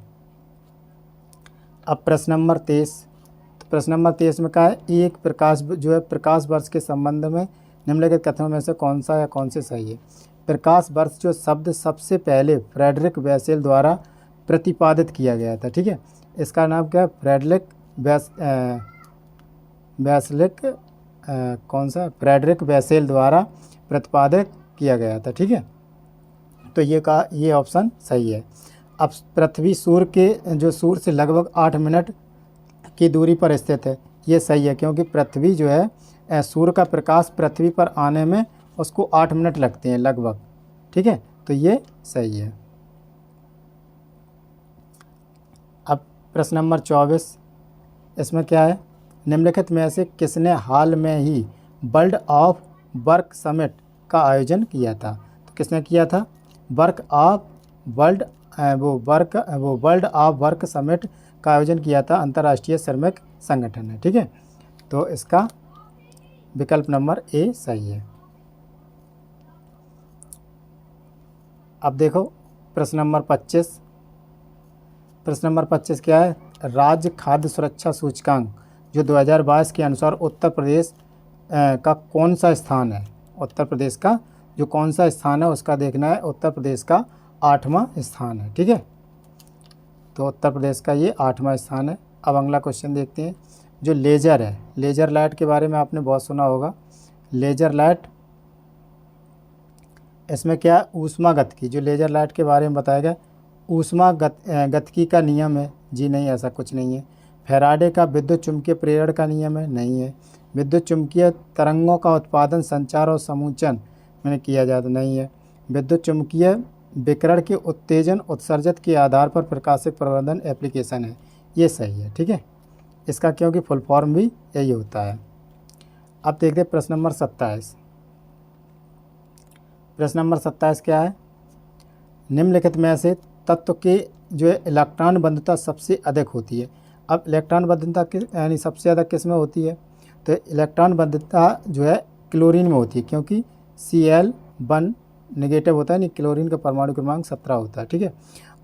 Speaker 1: अब प्रश्न नंबर 23। तो प्रश्न नंबर 23 में कहा है? एक प्रकाश जो है प्रकाश वर्ष के संबंध में निम्नलिखित कथनों में से कौन सा या कौन से सही है? प्रकाश वर्ष जो शब्द सबसे पहले फ्रेडरिक बेसेल द्वारा प्रतिपादित किया गया था। ठीक है, इसका नाम क्या है? फ्रेडरिक बेसेल द्वारा प्रतिपादित किया गया था। ठीक है, तो ये ऑप्शन सही है। अब पृथ्वी सूर्य से लगभग 8 मिनट की दूरी पर स्थित है, ये सही है, क्योंकि पृथ्वी जो है सूर्य का प्रकाश पृथ्वी पर आने में उसको 8 मिनट लगते हैं लगभग। ठीक है, तो ये सही है। अब प्रश्न नंबर 24, इसमें क्या है? निम्नलिखित में से किसने हाल में ही वर्ल्ड ऑफ वर्क समिट का आयोजन किया था? तो किसने किया था? वर्ल्ड ऑफ वर्क समिट का आयोजन किया था अंतर्राष्ट्रीय श्रमिक संगठन ने। ठीक है, तो इसका विकल्प नंबर ए सही है। अब देखो प्रश्न नंबर 25। प्रश्न नंबर 25 क्या है? राज्य खाद्य सुरक्षा सूचकांक जो 2022 के अनुसार उत्तर प्रदेश का कौन सा स्थान है? उत्तर प्रदेश का जो कौन सा स्थान है उसका देखना है। उत्तर प्रदेश का 8वां स्थान है। ठीक है, तो उत्तर प्रदेश का ये 8वां स्थान है। अब अगला क्वेश्चन देखते हैं। जो लेज़र है, लेज़र लाइट के बारे में आपने बहुत सुना होगा। लेज़र लाइट, इसमें क्या? ऊष्मा गतिकी। जो लेज़र लाइट के बारे में बताया गया ऊष्मा गतिकी का नियम है? जी नहीं, ऐसा कुछ नहीं है। फैराडे का विद्युत चुम्बकीय प्रेरण का नियम है? नहीं है। विद्युत चुम्बकीय तरंगों का उत्पादन, संचार और समूचन में किया जाता? नहीं है। विद्युत चुम्बकीय विकिरण के उत्तेजन उत्सर्जित के आधार पर प्रकाशिक प्रवर्धन एप्लीकेशन है? ये सही है। ठीक है, इसका क्योंकि फुल फॉर्म भी यही होता है। अब देखते हैं प्रश्न नंबर 27। प्रश्न नंबर 27 क्या है? निम्नलिखित में से तत्व के जो है इलेक्ट्रॉन बंधुता सबसे अधिक होती है। अब इलेक्ट्रॉन बंधुता यानी सबसे ज़्यादा किस में होती है? तो इलेक्ट्रॉन बंधता जो है क्लोरीन में होती है, क्योंकि Cl1 नेगेटिव होता है, नहीं क्लोरीन का परमाणु क्रमांक 17 होता है, ठीक है।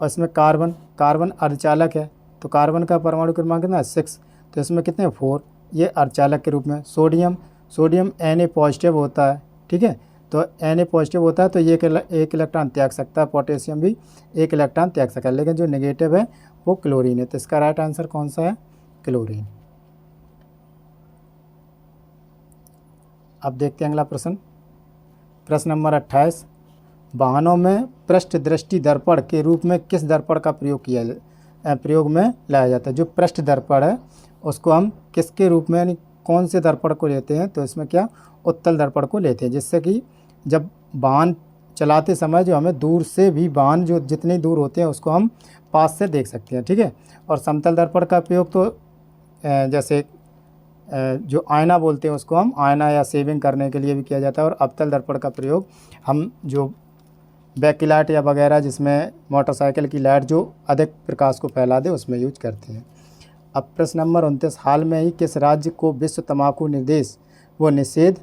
Speaker 1: और इसमें कार्बन अर्धचालक है, तो कार्बन का परमाणु क्रमांक कितना है 6, तो इसमें कितने 4, ये अर्धचालक के रूप में। सोडियम Na पॉजिटिव होता है, ठीक है, तो Na पॉजिटिव होता है तो ये एक इलेक्ट्रॉन त्याग सकता है, पोटेशियम भी एक इलेक्ट्रॉन त्याग सकता है, लेकिन जो नेगेटिव है वो क्लोरीन है, तो इसका राइट आंसर कौन सा है, क्लोरीन। अब देखते हैं अगला प्रश्न, प्रश्न नंबर 28। वाहनों में पृष्ठ दृष्टि दर्पण के रूप में किस दर्पण का प्रयोग में लाया जाता है। जो पृष्ठ दर्पण है उसको हम किसके रूप में, यानी कौन से दर्पण को लेते हैं, तो इसमें क्या उत्तल दर्पण को लेते हैं, जिससे कि जब वाहन चलाते समय जो हमें दूर से भी वाहन जो जितने दूर होते हैं उसको हम पास से देख सकते हैं, ठीक है। और समतल दर्पण का प्रयोग तो जैसे जो आयना बोलते हैं उसको हम आयना या सेविंग करने के लिए भी किया जाता है। और अवतल दर्पण का प्रयोग हम जो बैकलाइट या वगैरह जिसमें मोटरसाइकिल की लाइट जो अधिक प्रकाश को फैला दे उसमें यूज करते हैं। अब प्रश्न नंबर 29। हाल में ही किस राज्य को विश्व तंबाकू निर्देश व निषेध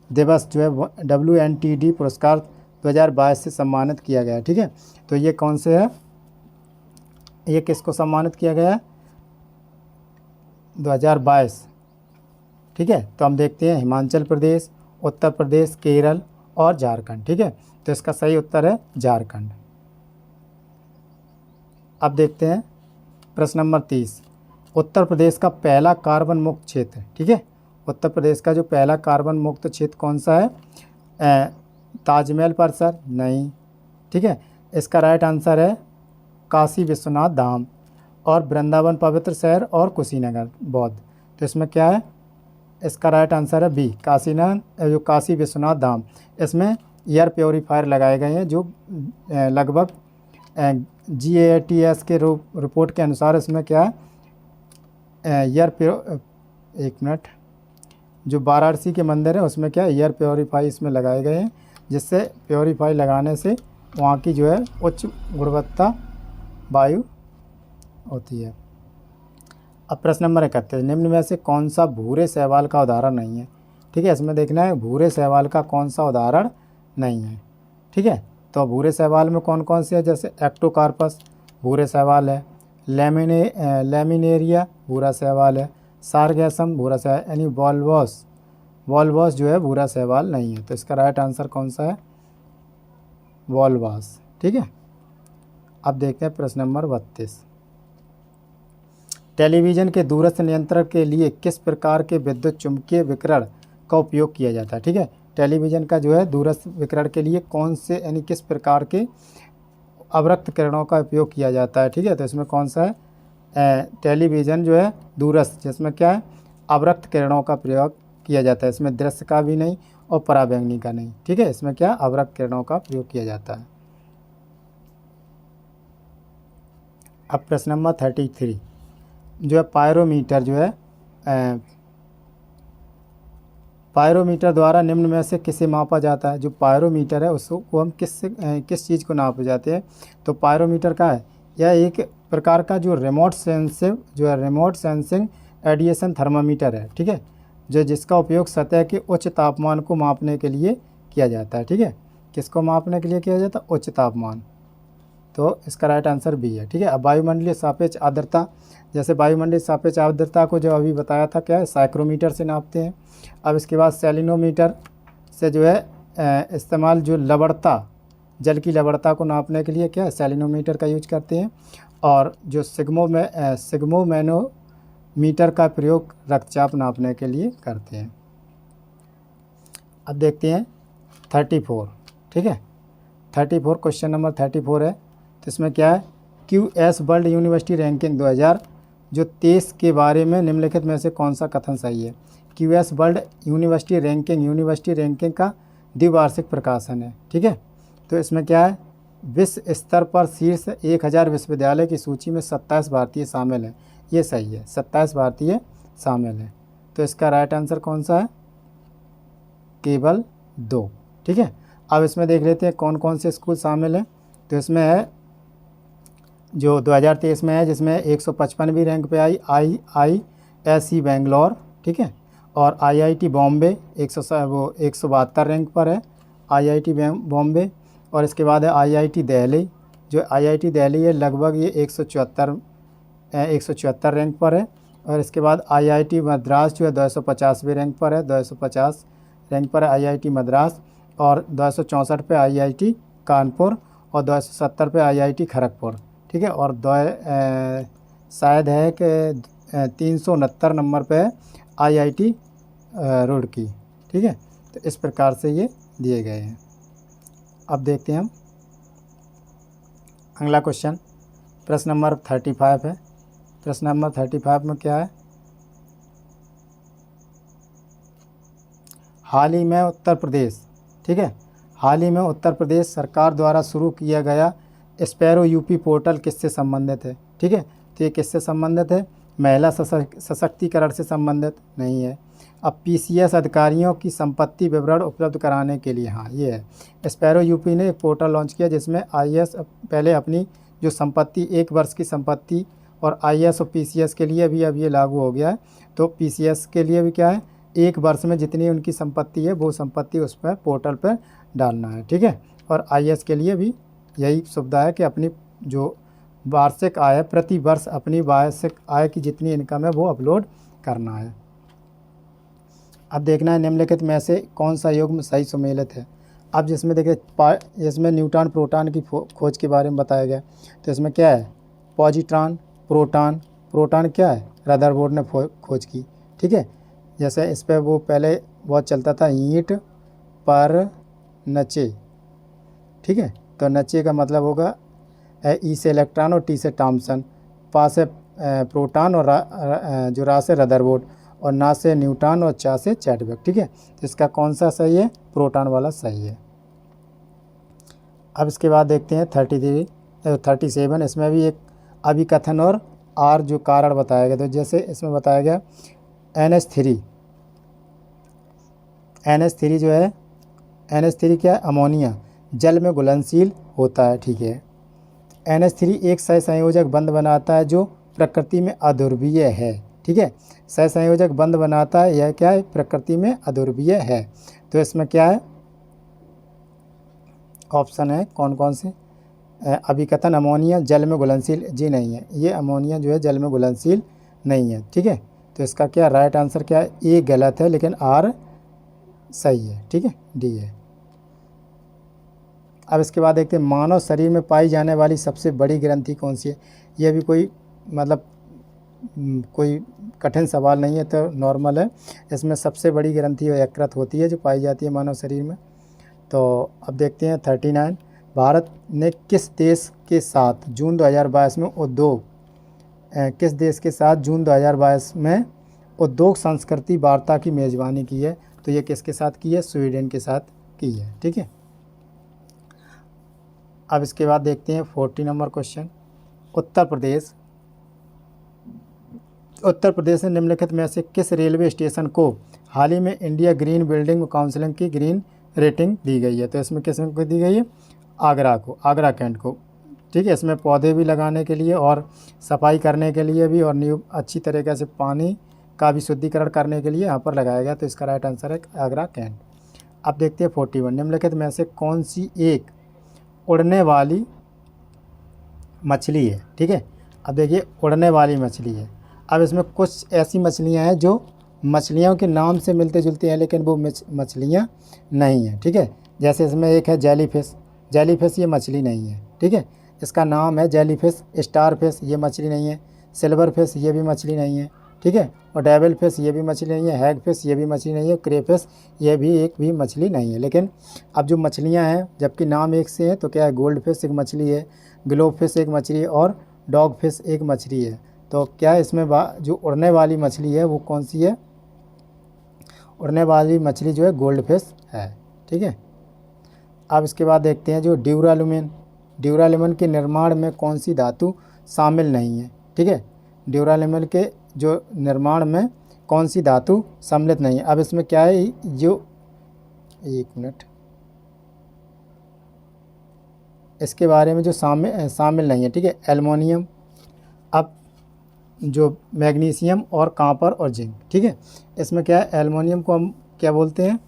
Speaker 1: दिवस जो है WNTD पुरस्कार 2022 से सम्मानित किया गया है, ठीक है। तो ये कौन से है, ये किसको सम्मानित किया गया है 2022, ठीक है। तो हम देखते हैं हिमाचल प्रदेश, उत्तर प्रदेश, केरल और झारखंड, ठीक है। तो इसका सही उत्तर है झारखंड। अब देखते हैं प्रश्न नंबर 30। उत्तर प्रदेश का पहला कार्बन मुक्त क्षेत्र, ठीक है। उत्तर प्रदेश का जो पहला कार्बन मुक्त क्षेत्र कौन सा है, ताजमहल परिसर नहीं, ठीक है। इसका राइट आंसर है काशी विश्वनाथ धाम और वृंदावन पवित्र शहर और कुशीनगर बौद्ध। तो इसमें क्या है, इसका राइट आंसर है बी काशी विश्वनाथ धाम। इसमें एयर प्योरीफायर लगाए गए हैं जो लगभग GATS के रिपोर्ट के अनुसार इसमें क्या है एक मिनट, जो वाराणसी के मंदिर है उसमें क्या एयर प्योरीफाई इसमें लगाए गए हैं, जिससे प्योरीफाई लगाने से वहाँ की जो है उच्च गुणवत्ता वायु होती है। अब प्रश्न नंबर 31। निम्न में से कौन सा भूरे शैवाल का उदाहरण नहीं है, ठीक है। इसमें देखना है भूरे शैवाल का कौन सा उदाहरण नहीं है, ठीक है। तो भूरे शैवाल में कौन कौन से है, जैसे एक्टोकार्पस भूरे शैवाल है, लेमिनेरिया भूरा शैवाल है, सारगैसम भूरा शैवाल, यानी वॉल्वस जो है भूरा शैवाल नहीं है। तो इसका राइट आंसर कौन सा है, वॉल्वस, ठीक है। अब देखते हैं प्रश्न नंबर 32। टेलीविज़न के दूरस्थ नियंत्रण के लिए किस प्रकार के विद्युत चुम्बकीय विकिरण का उपयोग किया जाता है, ठीक है। टेलीविज़न का जो है दूरस्थ विकिरण के लिए कौन से यानी किस प्रकार के अवरक्त किरणों का उपयोग किया जाता है, ठीक है। तो इसमें कौन सा है, टेलीविज़न जो है दूरस्थ, जिसमें क्या है अवरक्त किरणों का प्रयोग किया जाता है, इसमें दृश्य का भी नहीं और पराबैंगनी का नहीं, ठीक है। इसमें क्या अवरक्त किरणों का प्रयोग किया जाता है। अब प्रश्न नंबर 33 जो है पायरोमीटर जो है पायरोमीटर द्वारा निम्न में से किसे मापा जाता है। जो पायरोमीटर है उसको हम किस चीज़ को नापे जाते हैं, तो पायरोमीटर का है यह एक प्रकार का जो रिमोट सेंसिंग एडिएशन थर्मामीटर है, ठीक है, जो जिसका उपयोग सतह के उच्च तापमान को मापने के लिए किया जाता है, ठीक है। किसको मापने के लिए किया जाता है, उच्च तापमान। तो इसका राइट आंसर बी है, ठीक है। अब वायुमंडलीय सापेक्ष आर्द्रता, जैसे वायुमंडलीय सापेक्ष आर्द्रता को जो अभी बताया था क्या है साइक्रोमीटर से नापते हैं। अब इसके बाद सेलिनोमीटर से जो है इस्तेमाल जो लवणता जल की लवणता को नापने के लिए क्या है सेलिनोमीटर का यूज करते हैं। और जो सिग्मोमैनोमीटर का प्रयोग रक्तचाप नापने के लिए करते हैं। अब देखते हैं 34, ठीक है। 34 क्वेश्चन नंबर 34 है, तो इसमें क्या है QS वर्ल्ड यूनिवर्सिटी रैंकिंग 2023 के बारे में निम्नलिखित में से कौन सा कथन सही है। QS वर्ल्ड यूनिवर्सिटी रैंकिंग का द्विवार्षिक प्रकाशन है, ठीक है। तो इसमें क्या है विश्व स्तर पर शीर्ष 1000 विश्वविद्यालय की सूची में 27 भारतीय शामिल हैं, ये सही है, 27 भारतीय शामिल हैं। तो इसका राइट आंसर कौन सा है, केवल 2, ठीक है। अब इसमें देख लेते हैं कौन कौन से स्कूल शामिल हैं। तो इसमें है जो 2023 में है जिसमें 155वीं रैंक पे आई IISc बेंगलोर, ठीक है। और आईआईटी बॉम्बे 172 रैंक पर है आईआईटी बॉम्बे। और इसके बाद है आईआईटी दिल्ली, जो आईआईटी दिल्ली है लगभग ये 174 रैंक पर है। और इसके बाद आईआईटी मद्रास जो है 250वें रैंक पर है, 250 रैंक पर है आईआईटी मद्रास। और 264 पे आईआईटी कानपुर और 270 पे आईआईटी खड़गपुर, ठीक है। और शायद है कि 369 नंबर पे आईआईटी रुड़की, ठीक है। तो इस प्रकार से ये दिए गए हैं। अब देखते हैं हम अगला क्वेश्चन, प्रश्न नंबर 35 है। प्रश्न नंबर 35 में क्या है, हाल ही में उत्तर प्रदेश, ठीक है, हाल ही में उत्तर प्रदेश सरकार द्वारा शुरू किया गया स्पैरो यूपी पोर्टल किससे संबंधित है, ठीक है। तो ये किससे संबंधित है, महिला सशक्तिकरण से संबंधित नहीं है। अब पीसीएस अधिकारियों की संपत्ति विवरण उपलब्ध कराने के लिए, हाँ ये है, स्पैरो यूपी ने एक पोर्टल लॉन्च किया जिसमें आईएएस पहले अपनी जो संपत्ति 1 वर्ष की संपत्ति, और आईएएस और पीसीएस के लिए भी अब ये लागू हो गया है। तो पीसीएस के लिए भी क्या है, 1 वर्ष में जितनी उनकी संपत्ति है वो संपत्ति उस पर पोर्टल पर डालना है, ठीक है। और आईएएस के लिए भी यही सुविधा है कि अपनी जो वार्षिक आय है, प्रति वर्ष अपनी वार्षिक आय की जितनी इनकम है वो अपलोड करना है। अब देखना है निम्नलिखित में से कौन सा युग्म सही सुमेलित है। अब जिसमें देखिए इसमें न्यूट्रॉन प्रोटॉन की खोज के बारे में बताया गया। तो इसमें क्या है, पॉजिट्रॉन प्रोटॉन, प्रोटॉन क्या है, रदरफोर्ड ने खोज की, ठीक है। जैसे इस पर वो पहले बहुत चलता था ईंट पर नचे, ठीक है। तो नचे का मतलब होगा ई से इलेक्ट्रॉन और टी से थॉम्सन, पा से प्रोटॉन और जो रा से रदरफोर्ड, और ना से न्यूटन और चा से चैडविक, ठीक है। तो इसका कौन सा सही है, प्रोटॉन वाला सही है। अब इसके बाद देखते हैं 37, इसमें भी एक अभिकथन और आर जो कारण बताया गया। तो जैसे इसमें बताया गया NH3 जो है, NH3 क्या है, अमोनिया जल में घुलनशील होता है, ठीक है। NH3 एक सहसंयोजक बंध बनाता है जो प्रकृति में अध्रुवीय है, ठीक है। सहसंयोजक बंध बनाता है, यह क्या है, प्रकृति में अध्रुवीय है। तो इसमें क्या है, ऑप्शन है कौन कौन से, अभिकथन अमोनिया जल में घुलनशील, जी नहीं है, ये अमोनिया जो है जल में घुलनशील नहीं है, ठीक है। तो इसका क्या राइट आंसर क्या है, ए गलत है लेकिन आर सही है, ठीक है, डी है। अब इसके बाद देखते हैं मानव शरीर में पाई जाने वाली सबसे बड़ी ग्रंथि कौन सी है। यह भी कोई मतलब कोई कठिन सवाल नहीं है, तो नॉर्मल है। इसमें सबसे बड़ी ग्रंथि यकृत होती है जो पाई जाती है मानव शरीर में। तो अब देखते हैं 39, भारत ने किस देश के साथ जून 2022 में किस देश के साथ जून 2022 में उद्योग संस्कृति वार्ता की मेज़बानी की है। तो ये किसके साथ की है, स्वीडन के साथ की है, ठीक है। अब इसके बाद देखते हैं 40 नंबर क्वेश्चन, उत्तर प्रदेश ने निम्नलिखित में से किस रेलवे स्टेशन को हाल ही में इंडिया ग्रीन बिल्डिंग काउंसिल की ग्रीन रेटिंग दी गई है। तो इसमें किस को दी गई है, आगरा कैंट को, ठीक है। इसमें पौधे भी लगाने के लिए और सफाई करने के लिए भी, और अच्छी तरीके से पानी का भी शुद्धिकरण करने के लिए यहाँ पर लगाया गया। तो इसका राइट आंसर है आगरा कैंट। अब देखते हैं 41, निम्नलिखित में से कौन सी एक उड़ने वाली मछली है, ठीक है। अब देखिए उड़ने वाली मछली है। अब इसमें कुछ ऐसी मछलियां हैं जो मछलियों के नाम से मिलते जुलते हैं लेकिन वो मछलियां नहीं हैं, ठीक है। जैसे इसमें एक है जेलीफिश ये मछली नहीं है, ठीक है। इसका नाम है जेलीफिश, स्टार फिश ये मछली नहीं है, सिल्वर फिश ये भी मछली नहीं है, ठीक है। और डेविल फिश ये भी मछली नहीं है, हैग फिश ये भी मछली नहीं है, क्रेफिश ये भी एक भी मछली नहीं है। लेकिन अब जो मछलियां हैं जबकि नाम एक से है, तो क्या है, गोल्ड फिश एक मछली है, ग्लोब फिश एक मछली है, और डॉग फिश एक मछली है। तो क्या इसमें जो उड़ने वाली मछली है वो कौन सी है, उड़ने वाली मछली जो है गोल्ड फिश है, ठीक है। अब इसके बाद देखते हैं जो ड्यूरालुमिन के निर्माण में कौन सी धातु शामिल नहीं है, ठीक है। ड्यूरालुमिन के जो निर्माण में कौन सी धातु सम्मिलित नहीं है। अब इसमें क्या है, जो एक मिनट, इसके बारे में जो शामिल नहीं है, ठीक है, एल्युमिनियम। अब जो मैग्नीशियम और कॉपर और जिंक, ठीक है। इसमें क्या है, एल्युमिनियम को हम क्या बोलते हैं,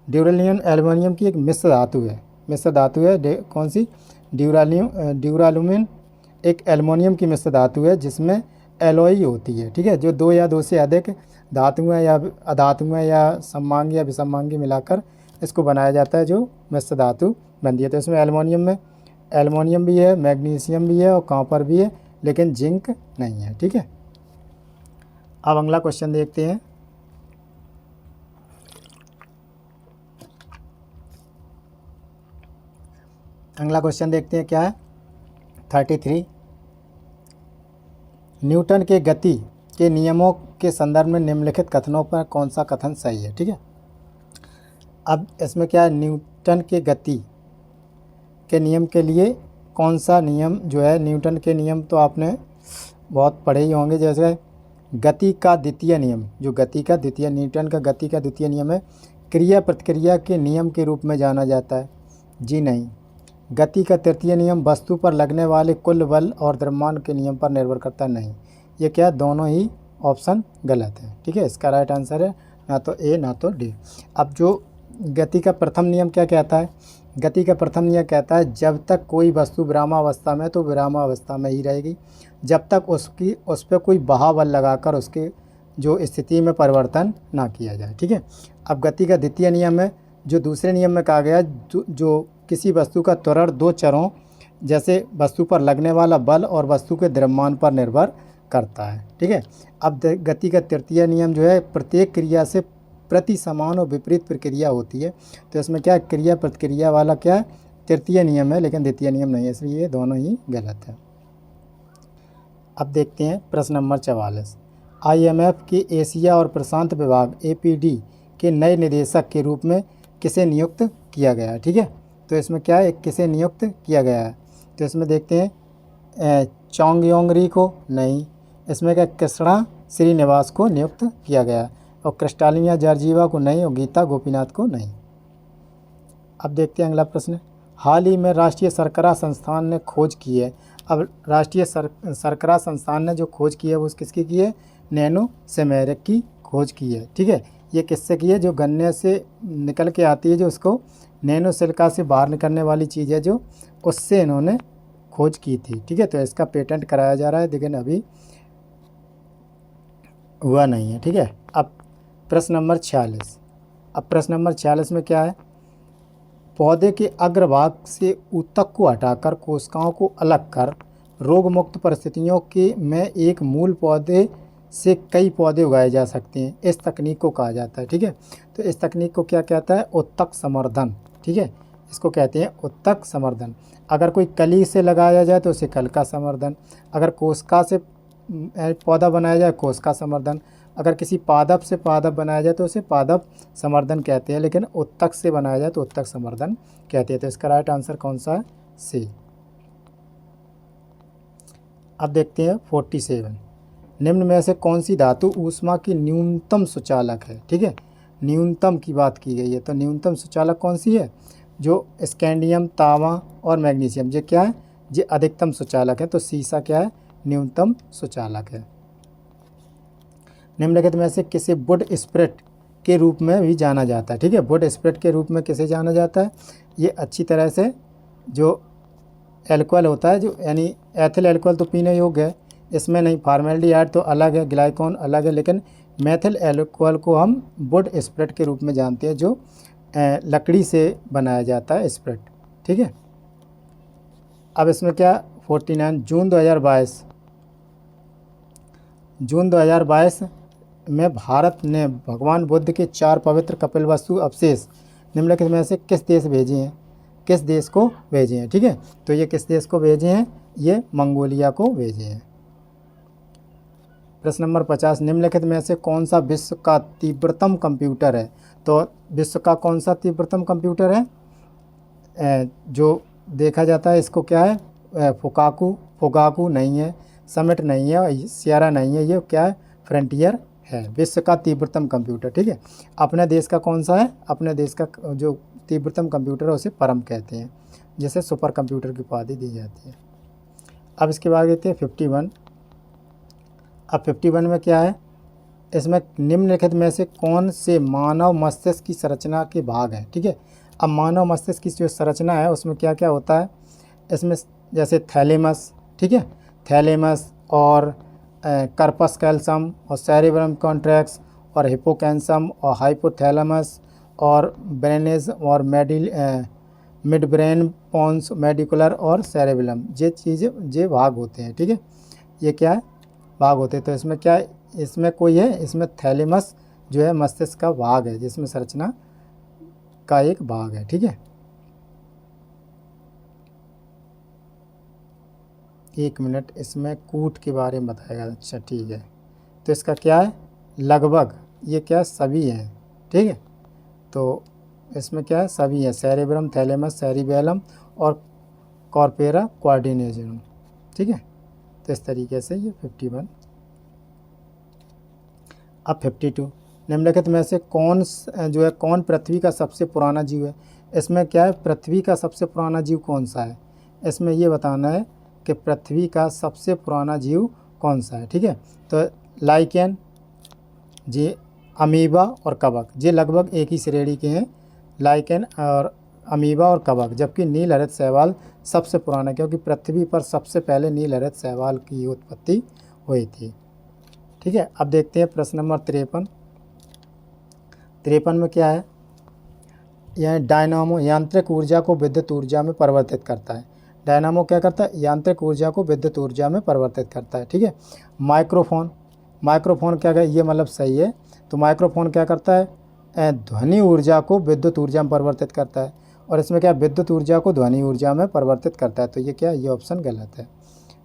Speaker 1: ड्यूरेलियम एल्युमिनियम की एक मिश्र धातु है, मिश्र धातु है कौन सी, ड्यूरालुमिन एक एल्युमिनियम की मिश्र धातु है जिसमें एलॉय होती है, ठीक है। जो दो या दो से अधिक धातुएं या अधातुएं या सममांगी या विषममांगी मिलाकर इसको बनाया जाता है, जो मिश्र धातु बनती है। तो इसमें एल्युमिनियम भी है, मैग्नीशियम भी है और कॉपर भी है, लेकिन जिंक नहीं है, ठीक है। अब अगला क्वेश्चन देखते हैं। अगला क्वेश्चन देखते हैं क्या है, 33। न्यूटन के गति के नियमों के संदर्भ में निम्नलिखित कथनों पर कौन सा कथन सही है, ठीक है। अब इसमें क्या है, न्यूटन के गति के नियम के लिए कौन सा नियम जो है, न्यूटन के नियम तो आपने बहुत पढ़े ही होंगे, जैसे गति का द्वितीय नियम, जो गति का द्वितीय, न्यूटन का गति का द्वितीय नियम है, क्रिया प्रतिक्रिया के नियम के रूप में जाना जाता है, जी नहीं। गति का तृतीय नियम वस्तु पर लगने वाले कुल बल और द्रव्यमान के नियम पर निर्भर करता नहीं। ये क्या, दोनों ही ऑप्शन गलत है, ठीक है। इसका राइट आंसर है ना तो ए ना तो डी। अब जो गति का प्रथम नियम क्या कहता है, गति का प्रथम नियम कहता है जब तक कोई वस्तु विरामावस्था में तो विरामावस्था में ही रहेगी, जब तक उस पर कोई बहाव बल लगाकर उसके जो स्थिति में परिवर्तन ना किया जाए, ठीक है। अब गति का द्वितीय नियम है, जो दूसरे नियम में कहा गया, जो किसी वस्तु का त्वरण दो चरों जैसे वस्तु पर लगने वाला बल और वस्तु के द्रव्यमान पर निर्भर करता है, ठीक है। अब गति का तृतीय नियम जो है, प्रत्येक क्रिया से प्रति समान और विपरीत प्रक्रिया होती है। तो इसमें क्या, क्रिया प्रतिक्रिया वाला क्या है, तृतीय नियम है, लेकिन द्वितीय नियम नहीं है, इसलिए ये दोनों ही गलत है। अब देखते हैं प्रश्न नंबर 44। IMF के एशिया और प्रशांत विभाग APD के नए निदेशक के रूप में किसे नियुक्त किया गया है, ठीक है। तो इसमें क्या है, किसे नियुक्त किया गया है, तो इसमें देखते हैं चोंगयोंगरी को नहीं, इसमें क्या कृष्णा श्रीनिवास को नियुक्त किया गया, और क्रिस्टालिना जॉर्जीवा को नहीं, और गीता गोपीनाथ को नहीं। अब देखते हैं अगला प्रश्न। हाल ही में राष्ट्रीय शर्करा संस्थान ने खोज की है। अब राष्ट्रीय शर्करा संस्थान ने जो खोज की है वो किसकी की है, नैनो सेमेरिक की खोज की है, ठीक है। ये किससे की है, जो गन्ने से निकल के आती है, जो उसको नैनो सिलिका से बाहर निकलने वाली चीज़ है, जो उससे इन्होंने खोज की थी, ठीक है। तो इसका पेटेंट कराया जा रहा है, लेकिन अभी हुआ नहीं है, ठीक है। अब प्रश्न नंबर 46। अब प्रश्न नंबर 46 में क्या है, पौधे के अग्रभाग से ऊतक को हटाकर कोशिकाओं को अलग कर रोग मुक्त परिस्थितियों के में एक मूल पौधे से कई पौधे उगाए जा सकते हैं, इस तकनीक को कहा जाता है, ठीक है। तो इस तकनीक को क्या कहता है, उत्तक संवर्धन, ठीक है। इसको कहते हैं उत्तक संवर्धन। अगर कोई कली से लगाया जाए तो उसे कल का संवर्धन, अगर कोशिका से पौधा बनाया जाए कोशिका संवर्धन, अगर किसी पादप से पादप बनाया जाए तो उसे पादप संवर्धन कहते हैं, लेकिन उत्तक से बनाया जाए तो उत्तक संवर्धन कहते हैं। तो इसका राइट आंसर कौन सा है, सी। अब देखते हैं 47। निम्न में से कौन सी धातु ऊष्मा की न्यूनतम सुचालक है, ठीक है। न्यूनतम की बात की गई है, तो न्यूनतम सुचालक कौन सी है, जो स्कैंडियम, तांबा और मैग्नीशियम, ये क्या है, ये अधिकतम सुचालक है। तो सीसा क्या है, न्यूनतम सुचालक है। निम्नलिखित में से किसे वुड स्प्रेट के रूप में भी जाना जाता है, ठीक है। वुड स्प्रेट के रूप में किसे जाना जाता है, ये अच्छी तरह से जो एल्कोहल होता है, जो यानी एथिल एल्कोहल तो पीने योग्य है, इसमें नहीं, फॉर्मेल्डिहाइड तो अलग है, ग्लाइकोन अलग है, लेकिन मेथिल एल्कोहल को हम वुड स्प्रेट के रूप में जानते हैं, जो लकड़ी से बनाया जाता है स्प्रेट, ठीक है। अब इसमें क्या 49 जून 2022 में भारत ने भगवान बुद्ध के 4 पवित्र कपिलवस्तु अवशेष निम्नलिखित में से किस देश भेजे हैं, किस देश को भेजे हैं, ठीक है। तो ये किस देश को भेजे हैं, ये मंगोलिया को भेजे हैं। प्रश्न नंबर 50। निम्नलिखित में से कौन सा विश्व का तीव्रतम कंप्यूटर है, तो विश्व का कौन सा तीव्रतम कंप्यूटर है, जो देखा जाता है, इसको क्या है, फुगाकू नहीं है, समिट नहीं है, सियारा नहीं है, ये क्या है, फ्रंटियर है, विश्व का तीव्रतम कंप्यूटर, ठीक है। अपने देश का कौन सा है, अपने देश का जो तीव्रतम कंप्यूटर है उसे परम कहते हैं, जिसे सुपर कंप्यूटर की उपाधि दी जाती है। अब इसके बाद देखते हैं 51। अब 51 में क्या है, इसमें निम्नलिखित में से कौन से मानव मस्तिष्क की संरचना के भाग हैं। ठीक है, अब मानव मस्तिष्क की जो संरचना है उसमें क्या क्या होता है, इसमें जैसे थैलेमस, ठीक है, थैलेमस और कार्पस कैल्सम और सेरिब्रम कॉन्ट्रैक्स और हिपोकैम्पस और हाइपोथैलेमस और ब्रेनेज और मिड ब्रेन पॉन्स मेडिकुलर और सेरेबेलम, ये चीज़ें ये भाग होते हैं। ठीक है, ये क्या है, भाग होते हैं। तो इसमें क्या है, इसमें कोई है, इसमें थैलेमस जो है मस्तिष्क का भाग है, जिसमें संरचना का एक भाग है। ठीक है, एक मिनट, इसमें कूट के बारे में बताएगा। अच्छा ठीक है, तो इसका क्या है, लगभग ये क्या है, सभी हैं। ठीक है, तो इसमें क्या है, सभी है, सेरेब्रम, थैलेमस, सेरिबेलम और कॉर्पोरा क्वाड्रिनेजम। ठीक है, तो इस तरीके से ये 51। अब 52, निम्नलिखित में से कौन जो है, कौन पृथ्वी का सबसे पुराना जीव है। इसमें क्या है, पृथ्वी का सबसे पुराना जीव कौन सा है, इसमें ये बताना है कि पृथ्वी का सबसे पुराना जीव कौन सा है। ठीक है, तो लाइकेन, ये अमीबा और कवक, ये लगभग एक ही श्रेणी के हैं, लाइकेन और अमीबा और कवक, जबकि नील हरित शैवाल सबसे पुराना, क्योंकि पृथ्वी पर सबसे पहले नील हरित शैवाल की उत्पत्ति हुई थी। ठीक है, अब देखते हैं प्रश्न नंबर 53। 53 में क्या है, यह डायनामो यांत्रिक ऊर्जा को विद्युत ऊर्जा में परिवर्तित करता है। डायनामो क्या करता है, यांत्रिक ऊर्जा को विद्युत ऊर्जा में परिवर्तित करता है। ठीक है, माइक्रोफोन, माइक्रोफोन क्या है, ये मतलब सही है, तो माइक्रोफोन क्या करता है, ध्वनि ऊर्जा को विद्युत ऊर्जा में परिवर्तित करता है, और इसमें क्या, विद्युत ऊर्जा को ध्वनि ऊर्जा में परिवर्तित करता है, तो ये क्या है, ये ऑप्शन गलत है।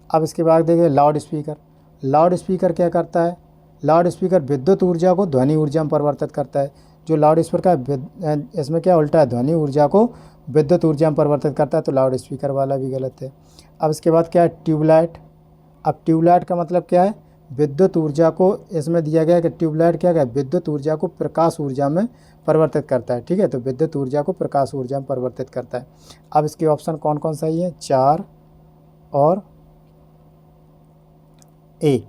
Speaker 1: अब इसके बाद देखिए लाउड स्पीकर, लाउड स्पीकर क्या करता है, लाउड स्पीकर विद्युत ऊर्जा को ध्वनि ऊर्जा में परिवर्तित करता है। जो लाउड स्पीकर इसमें क्या उल्टा है, ध्वनि ऊर्जा को विद्युत ऊर्जा में परिवर्तित करता है, तो लाउड स्पीकर वाला भी गलत है। अब इसके बाद क्या है, ट्यूबलाइट। अब ट्यूबलाइट का मतलब क्या है, विद्युत ऊर्जा को, इसमें दिया गया है कि ट्यूबलाइट क्या है, विद्युत ऊर्जा को प्रकाश ऊर्जा में परिवर्तित करता है। ठीक है, तो विद्युत ऊर्जा को प्रकाश ऊर्जा में परिवर्तित करता है। अब इसके ऑप्शन कौन कौन सही है, 4 और 1।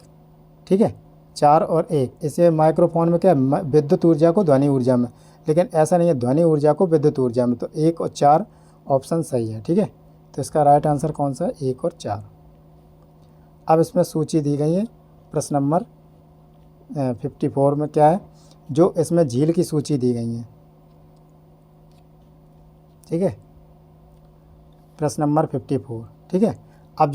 Speaker 1: ठीक है, 4 और 1। इसे माइक्रोफोन में क्या है, विद्युत ऊर्जा को ध्वनि ऊर्जा में, लेकिन ऐसा नहीं है, ध्वनि ऊर्जा को विद्युत ऊर्जा में, तो 1 और 4 ऑप्शन सही है। ठीक है, तो इसका राइट आंसर कौन सा है, 1 और 4। अब इसमें सूची दी गई है, प्रश्न नंबर 54 में क्या है, जो इसमें झील की सूची दी गई है। ठीक है, प्रश्न नंबर 54। ठीक है, अब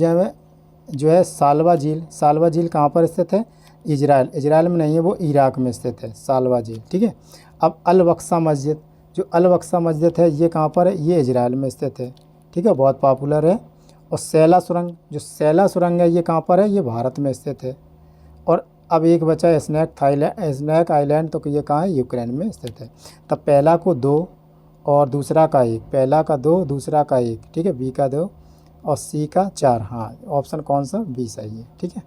Speaker 1: जो है सालवा झील, सालवा झील कहाँ पर स्थित है, इजराइल, इजराइल में नहीं है, वो इराक में स्थित है सालवा झील। ठीक है, अब अल बक्सा मस्जिद, जो अल बक्सा मस्जिद है ये कहाँ पर है, ये इजराइल में स्थित है। ठीक है, बहुत पॉपुलर है। और सैला सुरंग, जो सैला सुरंग है ये कहाँ पर है, ये भारत में स्थित है। और अब एक बचा है स्नैक आइलैंड, तो ये कहाँ है, यूक्रेन में स्थित है। तब पहला को 2 और दूसरा का 1, पहला का 2 दूसरा का 1। ठीक है, बी का 2 और सी का 4। हाँ, ऑप्शन कौन सा, बी सही है। ठीक है,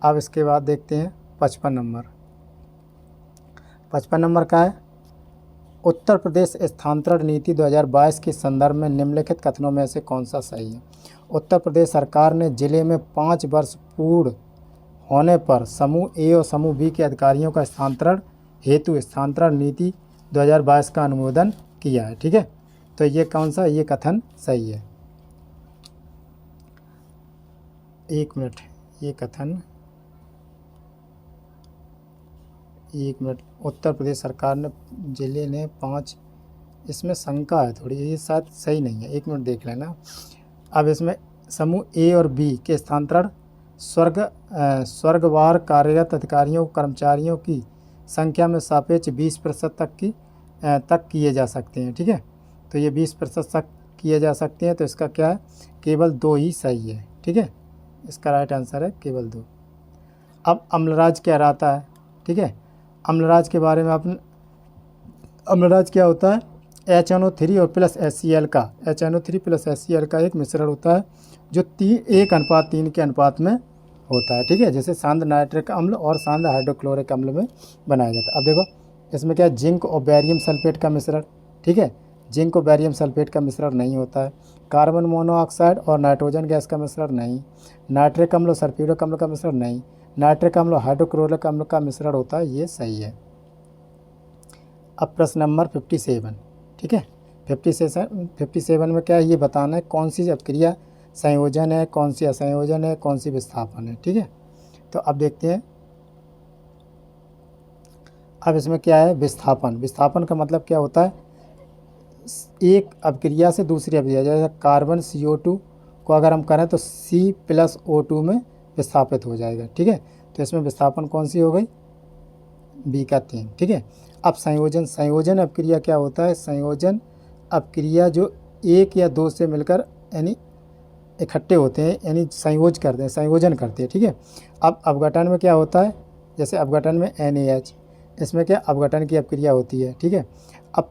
Speaker 1: अब इसके बाद देखते हैं 55 नंबर। 55 नंबर का है, उत्तर प्रदेश स्थानांतरण नीति 2022 के संदर्भ में निम्नलिखित कथनों में से कौन सा सही है। उत्तर प्रदेश सरकार ने जिले में 5 वर्ष पूर्ण होने पर समूह ए और समूह बी के अधिकारियों का स्थानांतरण हेतु स्थानांतरण नीति 2022 का अनुमोदन किया है। ठीक है, तो ये कौन सा, ये कथन सही है। एक मिनट, ये कथन, एक मिनट, उत्तर प्रदेश सरकार ने जिले ने 5, इसमें शंका है थोड़ी, ये शायद सही नहीं है, एक मिनट देख लेना। अब इसमें समूह ए और बी के स्थानांतरण स्वर्गवार कार्यरत अधिकारियों कर्मचारियों की संख्या में सापेक्ष 20% तक किए जा सकते हैं। ठीक है, तो ये 20% तक किए जा सकते हैं, तो इसका क्या है, केवल 2 ही सही है। ठीक है, इसका राइट आंसर है केवल 2। अब अम्लराज क्या रहता है। ठीक है, अम्लराज के बारे में अपन, अम्लराज क्या होता है, HNO3 और प्लस HCl का, HNO3 प्लस HCl का एक मिश्रण होता है, जो 1:3 के अनुपात में होता है। ठीक है, जैसे सांद्र नाइट्रिक अम्ल और सांद्र हाइड्रोक्लोरिक अम्ल में बनाया जाता है। अब देखो इसमें क्या है, जिंक और बैरियम सल्फेट का मिश्रण। ठीक है, जिंक और बैरियम सल्फेट का मिश्रण नहीं होता है। कार्बन मोनोऑक्साइड और नाइट्रोजन गैस का मिश्रण नहीं। नाइट्रिक अम्ल और सल्फ्यूरिक अम्ल का मिश्रण नहीं। नाइट्रिक अम्ल और हाइड्रोक्लोरिक अम्ल का मिश्रण होता है, ये सही है। अब प्रश्न नंबर 57, ठीक है। 57 में क्या है, ये बताना है कौन सी अपक्रिया संयोजन है, कौन सी असंयोजन है, कौन सी विस्थापन है, ठीक है। तो अब देखते हैं, अब इसमें क्या है, विस्थापन। विस्थापन का मतलब क्या होता है, एक अपक्रिया से दूसरी अपक्रिया, जैसे कार्बन CO2 को अगर हम करें तो C+O2 में विस्थापित हो जाएगा, ठीक है। तो इसमें विस्थापन कौन सी हो गई, बी का 3, ठीक है। अब संयोजन, संयोजन अपक्रिया क्या होता है, संयोजन अपक्रिया जो एक या दो से मिलकर यानी इकट्ठे होते हैं, यानी संयोज करते हैं, संयोजन करते हैं, ठीक है। अब अपघटन में क्या होता है, जैसे अपघटन में NaH, इसमें क्या अपघटन की अपक्रिया होती है, ठीक है। अब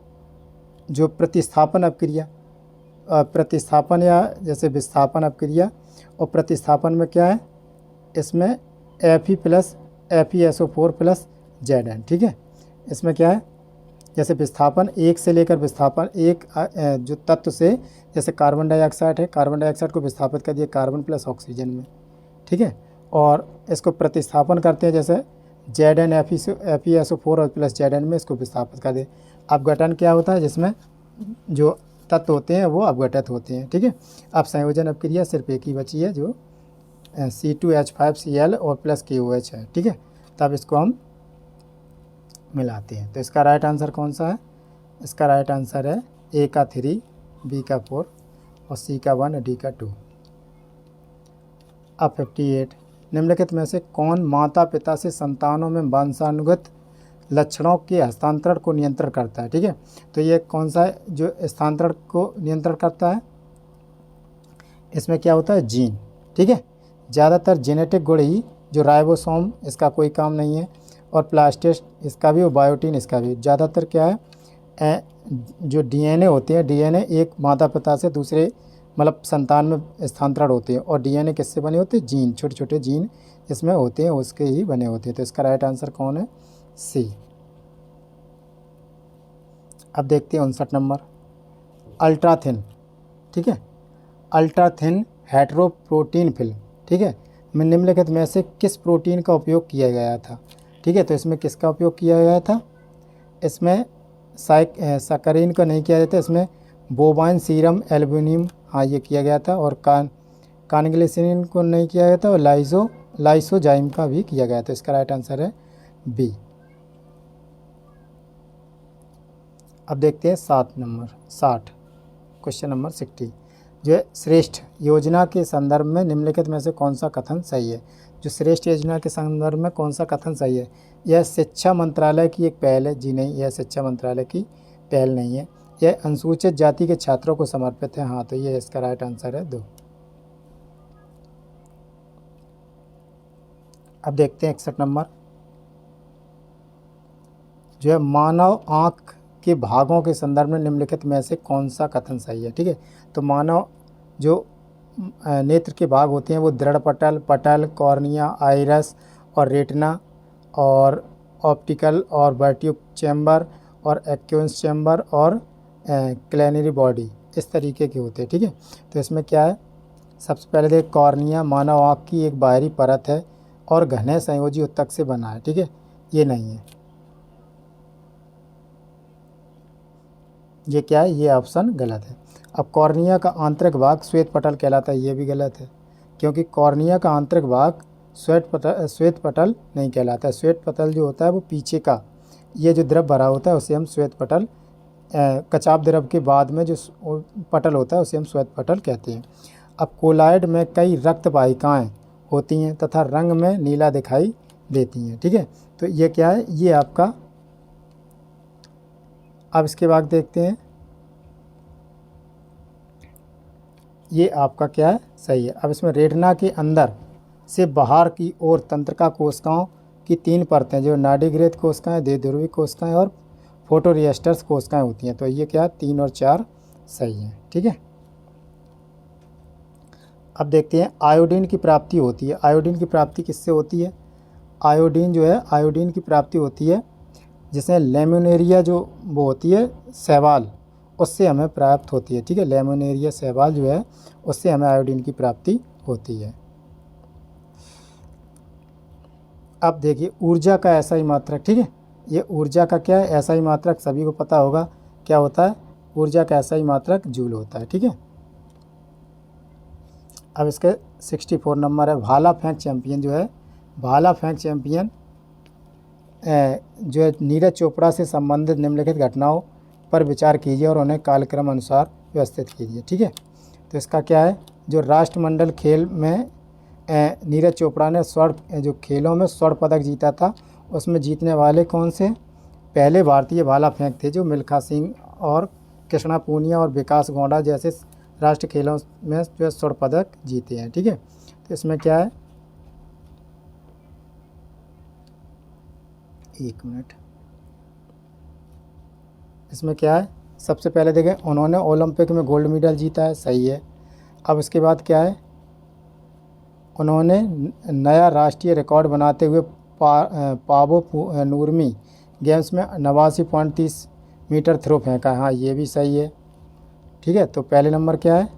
Speaker 1: जो प्रतिस्थापन अपक्रिया, प्रतिस्थापन या जैसे विस्थापन अपक्रिया और प्रतिस्थापन में क्या है, इसमें FeSO4+Zn, ठीक है। इसमें क्या है, जैसे विस्थापन एक से लेकर विस्थापन एक जो तत्व से, जैसे कार्बन डाइऑक्साइड है, कार्बन डाइऑक्साइड को विस्थापित कर दिया कार्बन प्लस ऑक्सीजन में, ठीक है। और इसको प्रतिस्थापन करते हैं, जैसे Zn FeSO4 और +Zn में इसको विस्थापित कर दे। अपघटन क्या होता है, जिसमें जो तत्व होते हैं वो अपघटित होते हैं, ठीक है। अब संयोजन अपक्रिया सिर्फ एक ही बची है, जो C2H5Cl और +KOH है, ठीक है। तब इसको हम मिलाते हैं। तो इसका राइट आंसर कौन सा है, इसका राइट आंसर है A का 3, B का 4 और C का 1, D का 2। अब 58, निम्नलिखित में से कौन माता पिता से संतानों में वंशानुगत लक्षणों के हस्तांतरण को नियंत्रण करता है, ठीक है। तो ये कौन सा है जो हस्तांतरण को नियंत्रण करता है, इसमें क्या होता है, जीन, ठीक है। ज़्यादातर जेनेटिक गुण ही, जो राइबोसोम इसका कोई काम नहीं है, और प्लास्टिड इसका भी और बायोटीन इसका भी। ज़्यादातर क्या है, जो DNA होते हैं, DNA एक माता पिता से दूसरे मतलब संतान में स्थानांतरण होते हैं, और DNA किससे बने होते हैं, जीन, छोटे छोटे जीन इसमें होते हैं, उसके ही बने होते हैं। तो इसका राइट आंसर कौन है, C। अब देखते हैं 59 नंबर, अल्ट्राथिन, ठीक है। अल्ट्राथिन हेटेरोप्रोटीन फिल्म, ठीक है, में निम्नलिखित में से किस प्रोटीन का उपयोग किया गया था, ठीक है। तो इसमें किसका उपयोग किया गया था, इसमें साकरीन का नहीं किया जाता, इसमें बोवाइन सीरम एल्बुमिन, हाँ ये किया गया था, और कानग्लिसरीन को नहीं किया गया था, और लाइसोजाइम का भी किया गया था। इसका राइट आंसर है B। अब देखते हैं 60 क्वेश्चन नंबर 60, जो है श्रेष्ठ योजना के संदर्भ में निम्नलिखित में से कौन सा कथन सही है। जो श्रेष्ठ योजना के संदर्भ में कौन सा कथन सही है, यह शिक्षा मंत्रालय की एक पहल है, जी नहीं, यह शिक्षा मंत्रालय की पहल नहीं है। यह अनुसूचित जाति के छात्रों को समर्पित है, हाँ, तो ये इसका राइट आंसर है 2। अब देखते हैं 61 नंबर, जो है मानव आँख के भागों के संदर्भ में निम्नलिखित में से कौन सा कथन सही है, ठीक है। तो मानव जो नेत्र के भाग होते हैं वो दृढ़ पटल, कॉर्निया, आइरस और रेटिना, और ऑप्टिकल और वर्ट्यूब चैम्बर और एक्वेंस चैम्बर और क्लैनरी बॉडी, इस तरीके के होते हैं, ठीक है। तो इसमें क्या है, सबसे पहले देख, कॉर्निया मानव आँख की एक बाहरी परत है और घने संयोजी उत्तक से बना है, ठीक है, ये नहीं है, ये क्या है, ये ऑप्शन गलत है। अब कॉर्निया का आंतरिक भाग श्वेत पटल कहलाता है, ये भी गलत है, क्योंकि कॉर्निया का आंतरिक भाग श्वेत पटल नहीं कहलाता है। श्वेत पटल जो होता है वो पीछे का, ये जो द्रव भरा होता है उसे हम श्वेत पटल, कचाप द्रव के बाद में जो पटल होता है उसे हम श्वेत पटल कहते हैं। अब कोलाइड में कई रक्त वाहिकाएँ होती हैं तथा रंग में नीला दिखाई देती हैं, ठीक है। तो ये क्या है, ये आपका, अब इसके बाद देखते हैं, ये आपका क्या है, सही है। अब इसमें रेटिना के अंदर से बाहर की ओर तंत्रिका कोशिकाओं की 3 परतें, जो नाड़ीगृहित कोशिकाएं, द्विध्रुवी कोशिकाएं और फोटोरिएस्टर्स कोशिकाएं होती हैं। तो ये क्या, 3 और 4 सही है, ठीक है। अब देखते हैं आयोडीन की प्राप्ति होती है। आयोडीन की प्राप्ति किससे होती है, आयोडीन जो है, आयोडीन की प्राप्ति होती है जिसमें लेमोनेरिया जो वो होती है शैवाल, उससे हमें प्राप्त होती है, ठीक है। लेमोनेरिया शैवाल जो है उससे हमें आयोडीन की प्राप्ति होती है। अब देखिए ऊर्जा का ऐसा ही मात्रक, ठीक है, ये ऊर्जा का क्या है, ऐसा ही मात्रक सभी को पता होगा क्या होता है, ऊर्जा का ऐसा ही मात्रक जूल होता है, ठीक है। अब इसके 64 नंबर है, भाला फेंक चैंपियन जो है, भाला फेंक चैंपियन जो है नीरज चोपड़ा से संबंधित निम्नलिखित घटनाओं पर विचार कीजिए और उन्हें कालक्रम अनुसार व्यवस्थित कीजिए, ठीक है। तो इसका क्या है, जो राष्ट्रमंडल खेल में नीरज चोपड़ा ने स्वर्ण, जो खेलों में स्वर्ण पदक जीता था, उसमें जीतने वाले कौन से पहले भारतीय भाला फेंक थे, जो मिल्खा सिंह और कृष्णा पूनिया और विकास गौड़ा जैसे राष्ट्रीय खेलों में जो है स्वर्ण पदक जीते हैं, ठीक है। तो इसमें क्या है, एक मिनट, इसमें क्या है, सबसे पहले देखें उन्होंने ओलंपिक में गोल्ड मेडल जीता है, सही है। अब इसके बाद क्या है, उन्होंने नया राष्ट्रीय रिकॉर्ड बनाते हुए पावो नूरमी गेम्स में 89.30 मीटर थ्रो फेंका, हाँ ये भी सही है, ठीक है। तो पहले नंबर क्या है,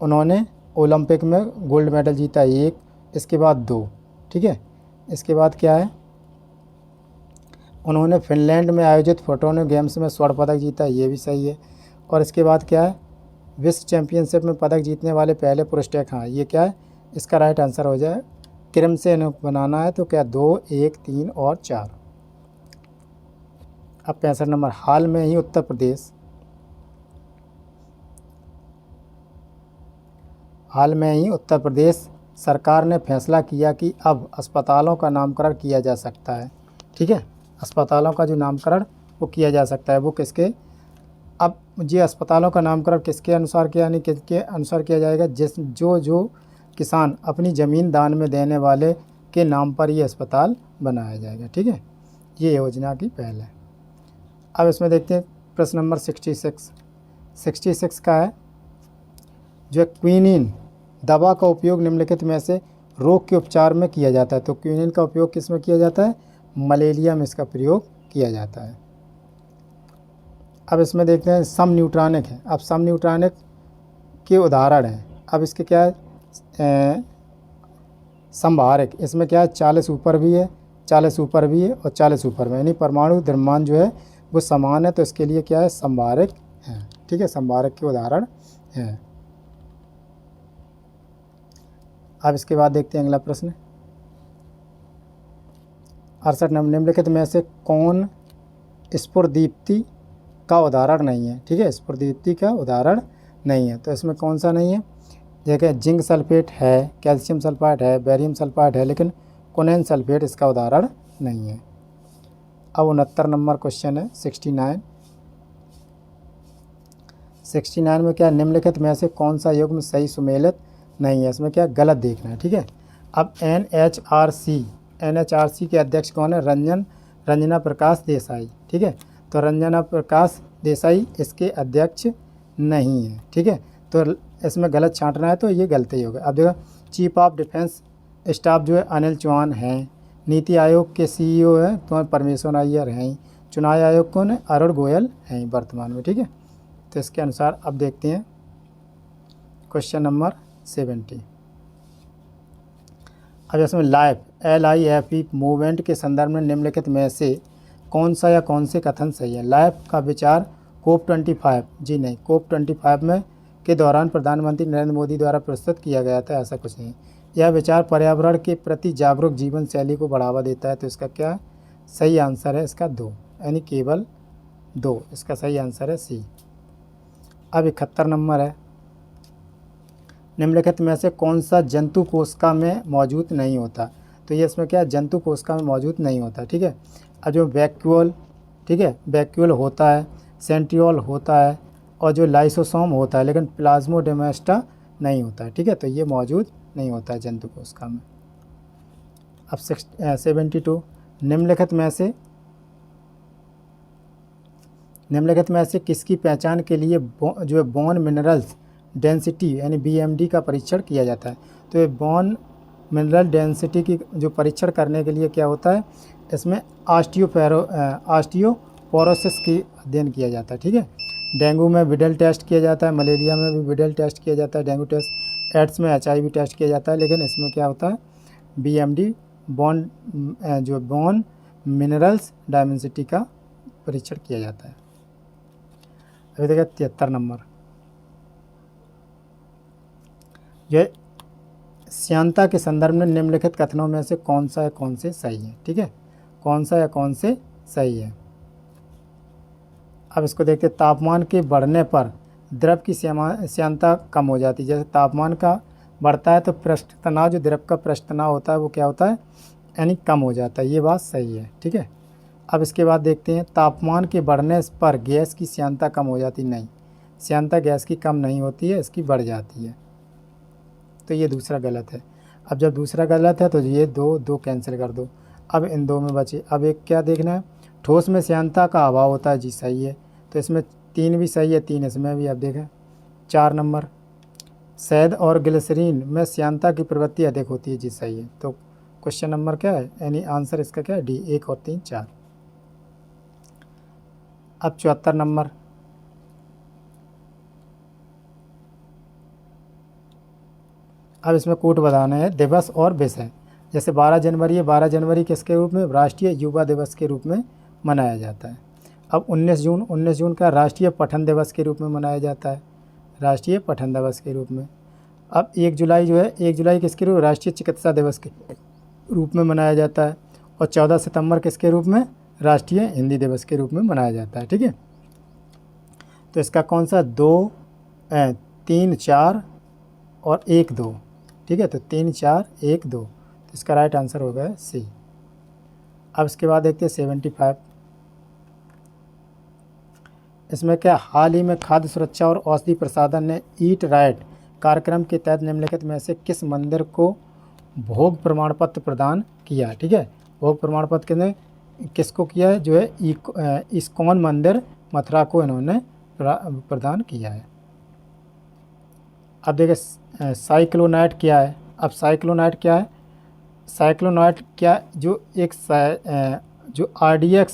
Speaker 1: उन्होंने ओलंपिक में गोल्ड मेडल जीता एक, इसके बाद दो, ठीक है। इसके बाद क्या है, उन्होंने फिनलैंड में आयोजित फोटोनो गेम्स में स्वर्ण पदक जीता, ये भी सही है। और इसके बाद क्या है, विश्व चैंपियनशिप में पदक जीतने वाले पहले पुरुष टेक, हाँ ये क्या है, इसका राइट आंसर हो जाए, क्रम से इन्हें बनाना है, तो क्या 2, 1, 3 और 4। अब 65 नंबर, हाल में ही उत्तर प्रदेश सरकार ने फैसला किया कि अब अस्पतालों का नामकरण किया जा सकता है, ठीक है। अस्पतालों का जो नामकरण वो किया जा सकता है, वो किसके, अब ये अस्पतालों का नामकरण किसके अनुसार किया, यानी किसके अनुसार किया जाएगा, जो किसान अपनी ज़मीन दान में देने वाले के नाम पर ये अस्पताल बनाया जाएगा, ठीक है। ये योजना की पहल है। अब इसमें देखते हैं प्रश्न नंबर 66 का है, जो क्विनीन दवा का उपयोग निम्नलिखित में से रोग के उपचार में किया जाता है। तो क्विनीन का उपयोग किस में किया जाता है, मलेरिया में इसका प्रयोग किया जाता है। अब इसमें देखते हैं सम न्यूट्रॉनिक है। अब सम न्यूट्रॉनिक के उदाहरण हैं। अब इसके क्या है, संभारक, इसमें क्या है 40 ऊपर भी है, 40 ऊपर भी है और 40 ऊपर में, यानी परमाणु द्रव्यमान जो है वो समान है, तो इसके लिए क्या है, संभारक है, ठीक है। संभारक के उदाहरण हैं। अब इसके बाद देखते हैं अगला प्रश्न, 68 नंबर, निम्नलिखित में से कौन स्फुरदीप्ति का उदाहरण नहीं है, ठीक है। स्फुरदीप्ति का उदाहरण नहीं है, तो इसमें कौन सा नहीं है, देखिए जिंक सल्फेट है, कैल्शियम सल्फाइड है, बेरियम सल्फाइड है, लेकिन कोनेन सल्फेट इसका उदाहरण नहीं है। अब 69 नंबर क्वेश्चन है, 69 में क्या, निम्नलिखित में से कौन सा युग्म सही सुमेलित नहीं है, इसमें क्या गलत देखना है, ठीक है। अब NHRC के अध्यक्ष कौन है, रंजना प्रकाश देसाई, ठीक है। तो रंजना प्रकाश देसाई इसके अध्यक्ष नहीं है, ठीक है। तो इसमें गलत छांटना है, तो ये गलती होगा। अब देखो चीफ ऑफ डिफेंस स्टाफ जो है अनिल चौहान हैं, नीति आयोग के CEO है तो परमेश्वर अय्यर हैं, चुनाव आयोग कौन है, अरुण गोयल हैं वर्तमान में, ठीक है। तो इसके अनुसार अब देखते हैं क्वेश्चन नंबर 70। अब इसमें LIFE मूवमेंट के संदर्भ में निम्नलिखित में से कौन सा या कौन से कथन सही है। लाइफ का विचार COP25, जी नहीं, COP25 में के दौरान प्रधानमंत्री नरेंद्र मोदी द्वारा प्रस्तुत किया गया था, ऐसा कुछ नहीं। यह विचार पर्यावरण के प्रति जागरूक जीवन शैली को बढ़ावा देता है, तो इसका क्या सही आंसर है, इसका 2, यानी केवल 2, इसका सही आंसर है C। अब 71 नंबर है, निम्नलिखित में से कौन सा जंतु कोशिका में मौजूद नहीं होता। तो ये इसमें क्या जंतु कोशिका में मौजूद नहीं होता, ठीक है। अब जो वैक्यूल, ठीक है, वैक्यूल होता है, सेंट्रियोल होता है और जो लाइसोसोम होता है, लेकिन प्लाज्मोडेमाटा नहीं होता है, ठीक है। तो ये मौजूद नहीं होता है जंतु कोशिका में। अब 72, निम्नलिखित में से किसकी पहचान के लिए जो है बोन मिनरल्स डेंसिटी यानी BMD का परीक्षण किया जाता है। तो ये बोन मिनरल डेंसिटी की जो परीक्षण करने के लिए क्या होता है, इसमें ऑस्टियोपोरोसिस की अध्ययन किया जाता है, ठीक है। डेंगू में विडल टेस्ट किया जाता है, मलेरिया में भी विडल टेस्ट किया जाता है, डेंगू टेस्ट, एड्स में HIV टेस्ट किया जाता है, लेकिन इसमें क्या होता है BMD बोन मिनरल्स डायमेंसिटी का परीक्षण किया जाता है। अभी देखिए 73 नंबर, यह श्यानता के संदर्भ में निम्नलिखित कथनों में से कौन सा या कौन से सही है। ठीक है, कौन सा या कौन से सही है। अब इसको देखते हैं, तापमान के बढ़ने पर द्रव की श्यानता कम हो जाती है। जैसे तापमान का बढ़ता है तो पृष्ठ तनाव, जो द्रव का पृष्ठ तनाव होता है वो क्या होता है, यानी कम हो जाता है। ये बात सही है। ठीक है, अब इसके बाद देखते हैं, तापमान के बढ़ने पर गैस की श्यानता कम हो जाती, नहीं, श्यानता गैस की कम नहीं होती है, इसकी बढ़ जाती है। तो ये दूसरा गलत है। अब जब दूसरा गलत है तो ये दो दो कैंसिल कर दो। अब इन दो में बचे, अब एक क्या देखना है, ठोस में श्यानता का अभाव होता है, जी सही है। तो इसमें 3 भी सही है, 3 इसमें भी। अब देखें 4 नंबर, शहद और ग्लिसरीन में श्यानता की प्रवृत्ति अधिक होती है, जी सही है। तो क्वेश्चन नंबर क्या है, यानी आंसर इसका क्या है, डी, 1 और 3 4। अब 74 नंबर, अब इसमें कोट बताना है दिवस और विषय। जैसे 12 जनवरी है, 12 जनवरी किसके रूप में, राष्ट्रीय युवा दिवस के रूप में मनाया जाता है। अब 19 जून का राष्ट्रीय पठन दिवस के रूप में मनाया जाता है, राष्ट्रीय पठन दिवस के रूप में। अब 1 जुलाई जो है, 1 जुलाई किसके रूप, राष्ट्रीय चिकित्सा दिवस के रूप में मनाया जाता है। और 14 सितंबर किसके रूप में, राष्ट्रीय हिंदी दिवस के रूप में मनाया जाता है। ठीक है, तो इसका कौन सा, 2 3 4 और 1 2। ठीक है, तो 3 4 1 2, तो इसका राइट आंसर हो गया सी। अब इसके बाद देखते हैं 75, इसमें क्या, हाल ही में खाद्य सुरक्षा और औषधि प्रसाधन ने ईट राइट कार्यक्रम के तहत निम्नलिखित में से किस मंदिर को भोग प्रमाण पत्र प्रदान किया। ठीक है, भोग प्रमाण पत्र ने किसको किया है, जो है इस्कॉन मंदिर मथुरा को इन्होंने प्रदान किया है। अब देखिए साइक्लोनाइट क्या है। अब साइक्लोनाइट क्या है, साइक्लोनाइट क्या, जो एक जो RDX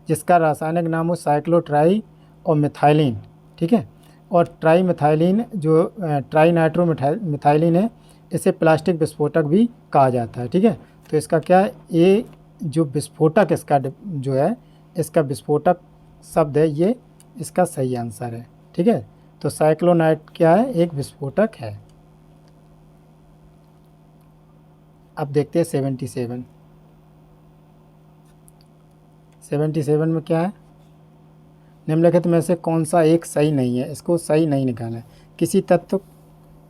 Speaker 1: जिसका रासायनिक नाम हो साइक्लोट्राई और मिथाइलिन। ठीक है, और ट्राई मिथाइलिन जो ट्राई नाइट्रो मिथाइलिन है, इसे प्लास्टिक विस्फोटक भी कहा जाता है। ठीक है, तो इसका क्या है, ये जो विस्फोटक इसका जो है, इसका विस्फोटक शब्द है, ये इसका सही आंसर है। ठीक है, तो साइक्लोनाइट क्या है, एक विस्फोटक है। अब देखते हैं 77 में क्या है, निम्नलिखित में से कौन सा एक सही नहीं है, इसको सही नहीं निकालना है। किसी तत्व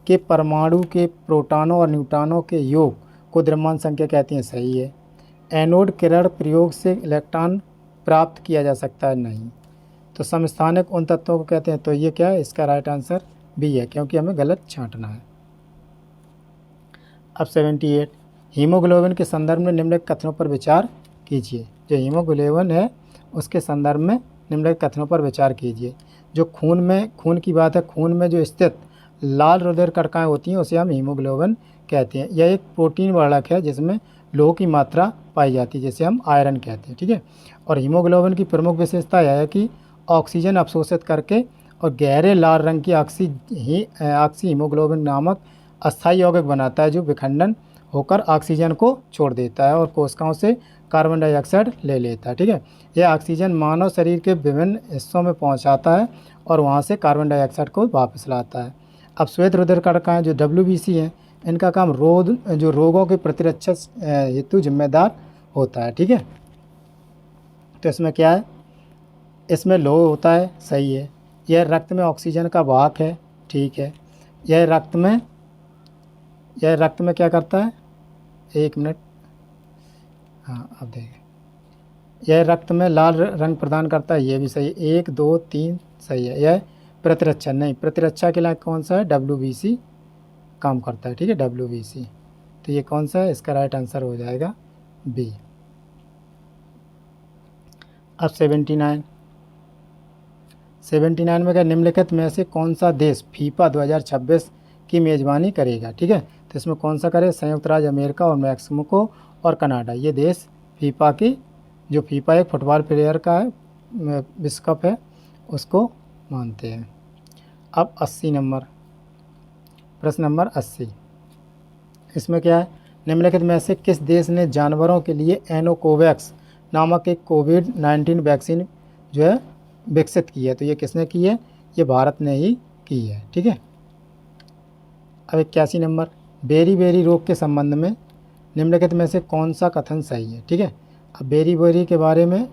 Speaker 1: के परमाणु के प्रोटॉनों और न्यूट्रॉनों के योग को द्रव्यमान संख्या कहती है, सही है। एनोड किरण प्रयोग से इलेक्ट्रॉन प्राप्त किया जा सकता है, नहीं। तो समस्थानिक उन तत्वों को कहते हैं, तो ये क्या है, इसका राइट आंसर बी है, क्योंकि हमें गलत छांटना है। अब 78, हीमोग्लोबिन के संदर्भ में निम्नलिखित कथनों पर विचार कीजिए। जो हीमोग्लोबिन है उसके संदर्भ में निम्नलिखित कथनों पर विचार कीजिए। जो खून की बात है, खून में जो स्थित लाल रुधिर कणिकाएं होती हैं उसे हम हीमोग्लोबिन कहते हैं। यह एक प्रोटीन वर्णक है जिसमें लोह की मात्रा पाई जाती है, जिसे हम आयरन कहते हैं। ठीक है, और हीमोग्लोबिन की प्रमुख विशेषता यह है कि ऑक्सीजन अवशोषित करके और गहरे लाल रंग की ऑक्सी हीमोग्लोबिन नामक अस्थायी यौगिक बनाता है, जो विखंडन होकर ऑक्सीजन को छोड़ देता है और कोशिकाओं से कार्बन डाइऑक्साइड ले लेता है। ठीक है, यह ऑक्सीजन मानव शरीर के विभिन्न हिस्सों में पहुंचाता है और वहां से कार्बन डाइऑक्साइड को वापस लाता है। अब श्वेत रुधिर कणिकाएं जो WBC हैं, इनका काम रोगों की प्रतिरक्षा हेतु जिम्मेदार होता है। ठीक है, तो इसमें क्या है, इसमें लोह होता है, सही है। यह रक्त में ऑक्सीजन का वाहक है, ठीक है। यह रक्त में क्या करता है, 1 मिनट, हाँ अब देखें, यह रक्त में लाल रंग प्रदान करता है, ये भी सही, 1 2 3 सही है। यह प्रतिरक्षा, नहीं, प्रतिरक्षा के लिए कौन सा है, WBC काम करता है। ठीक है, WBC, तो ये कौन सा है, इसका राइट आंसर हो जाएगा बी। अब 79 में क्या, निम्नलिखित में से कौन सा देश फीफा 2026 की मेज़बानी करेगा। ठीक है, तो इसमें कौन सा करे, संयुक्त राज्य अमेरिका और मैक्सिको और कनाडा, ये देश फीफा की, जो फीफा एक फुटबॉल प्लेयर का है, विश्व कप है, उसको मानते हैं। अब 80 नंबर, प्रश्न नंबर 80, इसमें क्या है, निम्नलिखित में से किस देश ने जानवरों के लिए एनोकोवैक्स नामक एक कोविड-19 वैक्सीन जो है विकसित की है? तो ये किसने की है? ये भारत ने ही की है। ठीक है। अब 81 नंबर, बेरी बेरी रोग के संबंध में निम्नलिखित में से कौन सा कथन सही है? ठीक है। अब बेरी बेरी के बारे में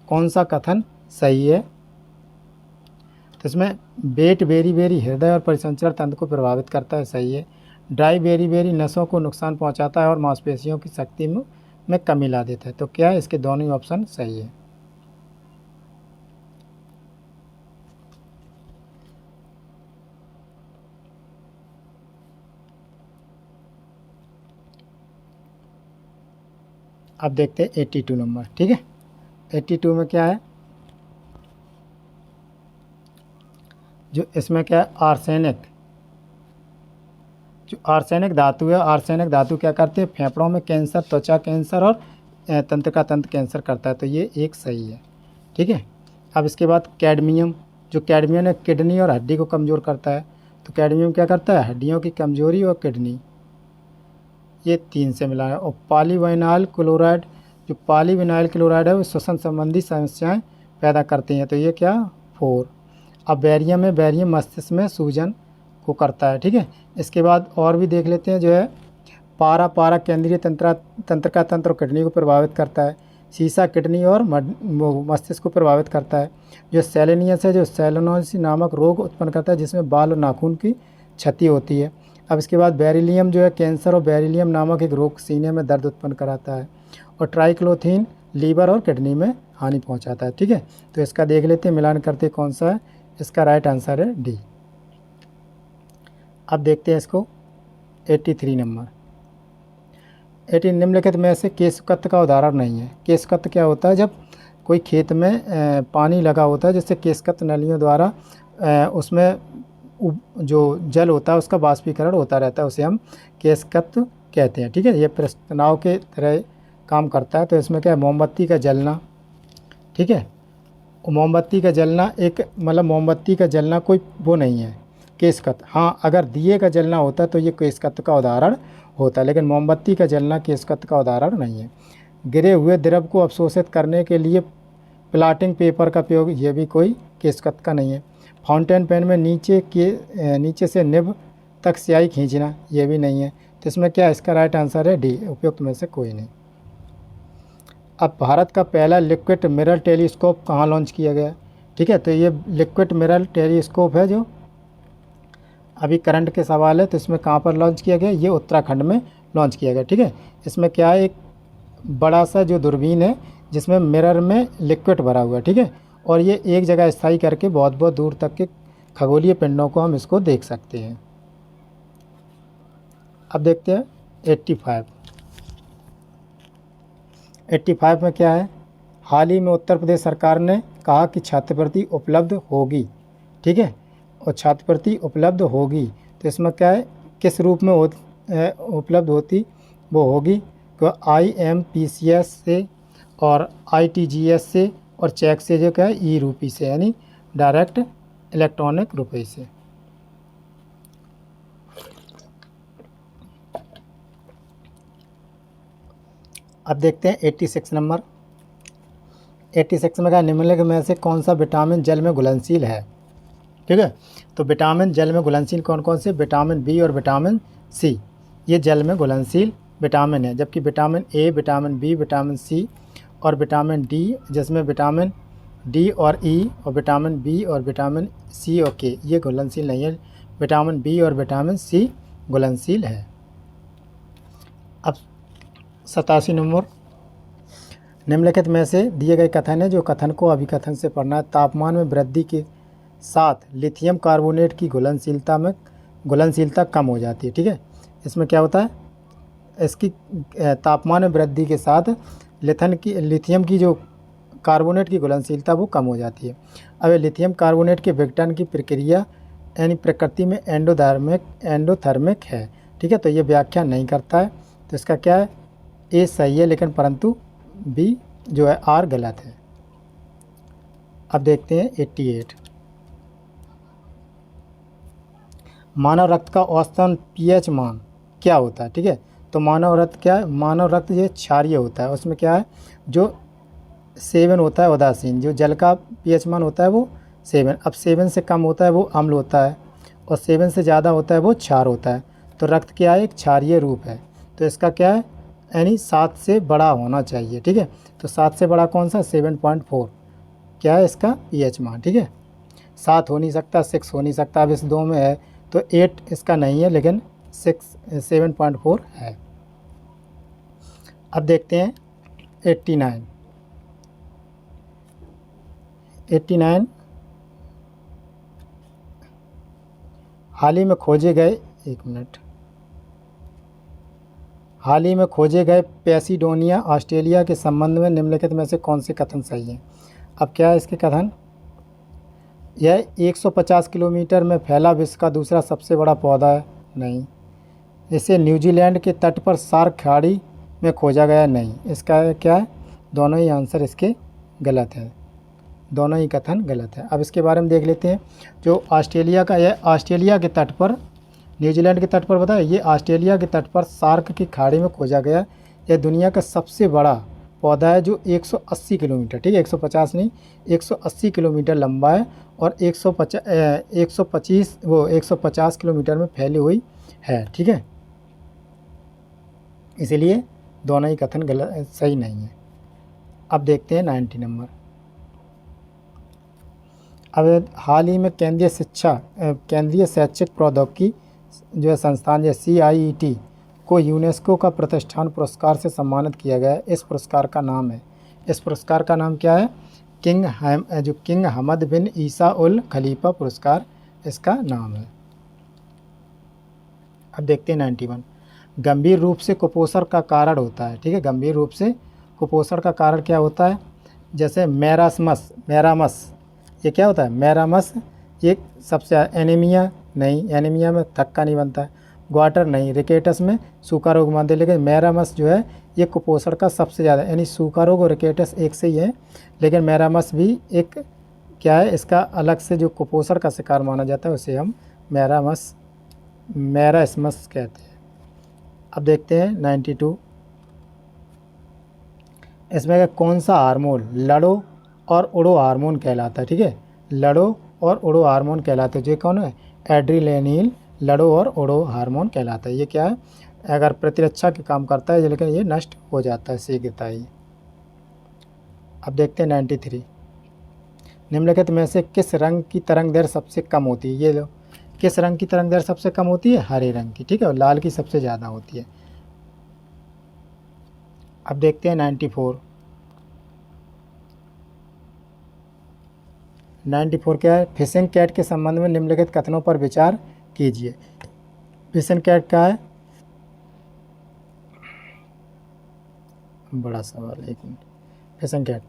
Speaker 1: कौन सा कथन सही है? तो इसमें वेट बेरी बेरी हृदय और परिसंचरण तंत्र को प्रभावित करता है, सही है। ड्राई बेरी बेरी नसों को नुकसान पहुंचाता है और मांसपेशियों की शक्ति में कमी ला देता है। तो क्या है? इसके दोनों ही ऑप्शन सही है। अब देखते हैं 82 नंबर। ठीक है। 82 में क्या है? जो इसमें क्या है? आर्सेनिक। जो आर्सेनिक धातु है, आर्सेनिक धातु क्या करती है? फेफड़ों में कैंसर, त्वचा कैंसर और तंत्रिका तंत्र कैंसर करता है। तो ये एक सही है। ठीक है। अब इसके बाद कैडमियम। जो कैडमियम है किडनी और हड्डी को कमज़ोर करता है। तो कैडमियम क्या करता है? हड्डियों की कमजोरी और किडनी, ये 3 से मिला है। और पॉलीविनाइल क्लोराइड, जो पॉलीविनाइल क्लोराइड है वो श्वसन संबंधी समस्याएं पैदा करती हैं। तो ये क्या? 4। अब बैरियम है, बैरियम मस्तिष्क में सूजन को करता है। ठीक है। इसके बाद और भी देख लेते हैं। जो है पारा केंद्रीय तंत्रिका तंत्र और किडनी को प्रभावित करता है। सीसा किडनी और मस्तिष्क को प्रभावित करता है। जो सेलेनियस है, जो सेलेनोसिस नामक रोग उत्पन्न करता है जिसमें बाल और नाखून की क्षति होती है। अब इसके बाद बेरिलियम जो है कैंसर और बेरिलियम नामक एक रोग सीने में दर्द उत्पन्न कराता है। और ट्राइक्लोथीन लीवर और किडनी में हानि पहुंचाता है। ठीक है। तो इसका देख लेते हैं, मिलान करते हैं कौन सा है। इसका राइट आंसर है डी। अब देखते हैं इसको 83 नंबर। 18 निम्नलिखित में से केशकत्व का उदाहरण नहीं है। केशकत्व क्या होता है? जब कोई खेत में पानी लगा होता है जिससे केशकत्व नलियों द्वारा उसमें जो जल होता है उसका वाष्पीकरण होता रहता है, उसे हम केशकत्व कहते हैं। ठीक है। ये प्रस्तनाव के तरह काम करता है। तो इसमें क्या है? मोमबत्ती का जलना। ठीक है। मोमबत्ती का जलना एक मतलब मोमबत्ती का जलना कोई वो नहीं है केशकत्व। हाँ, अगर दिए का जलना होता तो ये केशकत्व का उदाहरण होता है, लेकिन मोमबत्ती का जलना केशकत्व का उदाहरण नहीं है। गिरे हुए द्रव को अवशोषित करने के लिए प्लाटिंग पेपर का प्रयोग, ये भी कोई केशकत्व का नहीं है। फाउंटेन पेन में नीचे से निब तक स्याही खींचना, ये भी नहीं है। तो इसमें क्या? इसका राइट आंसर है डी, उपयुक्त में से कोई नहीं। अब भारत का पहला लिक्विड मिरर टेलीस्कोप कहाँ लॉन्च किया गया? ठीक है। तो ये लिक्विड मिरर टेलीस्कोप है जो अभी करंट के सवाल है। तो इसमें कहाँ पर लॉन्च किया गया? ये उत्तराखंड में लॉन्च किया गया। ठीक है। इसमें क्या है? एक बड़ा सा जो दूरबीन है जिसमें मिरर में लिक्विड भरा हुआ है। ठीक है। और ये एक जगह स्थायी करके बहुत बहुत दूर तक के खगोलीय पिंडों को हम इसको देख सकते हैं। अब देखते हैं 85 में क्या है? हाल ही में उत्तर प्रदेश सरकार ने कहा कि छात्रवृत्ति उपलब्ध होगी। ठीक है। और छात्रवृत्ति उपलब्ध होगी तो इसमें क्या है? किस रूप में उपलब्ध होती वो होगी? तो IMPCS से और ITGS से और चेक से, जो क्या है? ई रूपी से, यानी डायरेक्ट इलेक्ट्रॉनिक रुपये से। अब देखते हैं 86 नंबर। 86 में क्या? निम्नलिखित में से कौन सा विटामिन जल में घुलनशील है? ठीक है। तो विटामिन जल में घुलनशील कौन कौन से? विटामिन बी और विटामिन सी, ये जल में घुलनशील विटामिन है। जबकि vitamin A, vitamin B, vitamin C और विटामिन डी, जिसमें विटामिन डी और ई और विटामिन बी और विटामिन सी और के, ये घुलनशील नहीं है। विटामिन बी और विटामिन सी घुलनशील है। अब 87 नंबर। निम्नलिखित में से दिए गए कथन है, जो कथन को अभिकथन से पढ़ना है। तापमान में वृद्धि के साथ लिथियम कार्बोनेट की घुलनशीलता कम हो जाती है। ठीक है। इसमें क्या होता है? इसकी तापमान में वृद्धि के साथ लिथियम की जो कार्बोनेट की घुलनशीलता वो कम हो जाती है। अब लिथियम कार्बोनेट के विघटन की प्रक्रिया यानी प्रकृति में एंडोथर्मिक है। ठीक है। तो ये व्याख्या नहीं करता है। तो इसका क्या है? ए सही है, लेकिन परंतु बी जो है आर गलत है। अब देखते हैं 88। मानव रक्त का औसतन pH मान क्या होता है? ठीक है। तो मानव रक्त क्या है, मानव रक्त ये क्षारीय होता है, उसमें क्या है जो 7 होता है उदासीन, जो जल का पीएच मान होता है वो 7, अब 7 से कम होता है वो अम्ल होता है और 7 से ज़्यादा होता है वो क्षार होता है। तो रक्त क्या है, एक क्षारीय रूप है। तो इसका क्या है, यानी 7 से बड़ा होना चाहिए, ठीक है। तो 7 से बड़ा कौन सा, 7.4 क्या है इसका पीएच मान, ठीक है। 7 हो नहीं सकता, 6 हो नहीं सकता, अब इस दो में है तो 8 इसका नहीं है, लेकिन 7.4 है। अब देखते हैं 89 हाल ही में खोजे गए, एक मिनट, हाल ही में खोजे गए पैसिडोनिया ऑस्ट्रेलिया के संबंध में निम्नलिखित में से कौन से कथन सही हैं। अब क्या है इसके कथन, यह 150 किलोमीटर में फैला विश्व का दूसरा सबसे बड़ा पौधा है, नहीं। इसे न्यूजीलैंड के तट पर सार्क खाड़ी में खोजा गया, नहीं। इसका क्या है, दोनों ही आंसर इसके गलत है, दोनों ही कथन गलत है। अब इसके बारे में देख लेते हैं। जो ऑस्ट्रेलिया का, यह ऑस्ट्रेलिया के तट पर, न्यूजीलैंड के तट पर बताया, ये ऑस्ट्रेलिया के तट पर सार्क की खाड़ी में खोजा गया। यह दुनिया का सबसे बड़ा पौधा है जो 180 किलोमीटर, ठीक है, 150 नहीं, 180 किलोमीटर लंबा है और 150 किलोमीटर में फैली हुई है, ठीक है। इसलिए दोनों ही कथन गलत, सही नहीं है। अब देखते हैं 90 नंबर। अब हाल ही में केंद्रीय शैक्षिक प्रौद्योगिकी जो है संस्थान है CIET को यूनेस्को का प्रतिष्ठान पुरस्कार से सम्मानित किया गया है। इस पुरस्कार का नाम है, इस पुरस्कार का नाम क्या है, किंग हमद बिन ईसा उल खलीफा पुरस्कार इसका नाम है। अब देखते हैं 91। गंभीर रूप से कुपोषण का कारण होता है, ठीक है, गंभीर रूप से कुपोषण का कारण क्या होता है, जैसे मैरामस, ये क्या होता है, मैरामस, ये सबसे, एनीमिया नहीं, एनीमिया में थक्का नहीं बनता है, ग्वाटर नहीं, रिकेटस में सूखा रोग मानते हैं, लेकिन मैरामस जो है ये कुपोषण का सबसे ज़्यादा, यानी सूखा रोग और रिकेटस एक से ही है, लेकिन मैरामस भी एक क्या है, इसका अलग से जो कुपोषण का शिकार माना जाता है उसे हम मैरास्मस कहते हैं। अब देखते हैं 92। इसमें कौन सा हार्मोन लड़ो और उड़ो हार्मोन कहलाता है, ठीक है, लड़ो और उड़ो हार्मोन कहलाता है। जो कौन है, एड्रीनेलिन लड़ो और उड़ो हार्मोन कहलाता है। ये क्या है, अगर प्रतिरक्षा के काम करता है, लेकिन ये नष्ट हो जाता है शीघ्रता ही। अब देखते हैं 93। निम्नलिखित में से किस रंग की तरंग दैर्घ्य सबसे कम होती है, ये लो, किस रंग की तरंग दैर्घ्य सबसे कम होती है, हरे रंग की, ठीक है, और लाल की सबसे ज़्यादा होती है। अब देखते हैं 94। 94 क्या है, फिशिंग कैट के संबंध में निम्नलिखित कथनों पर विचार कीजिए। फिशिंग कैट क्या है, बड़ा सवाल, एक मिनट। फिशिंग कैट,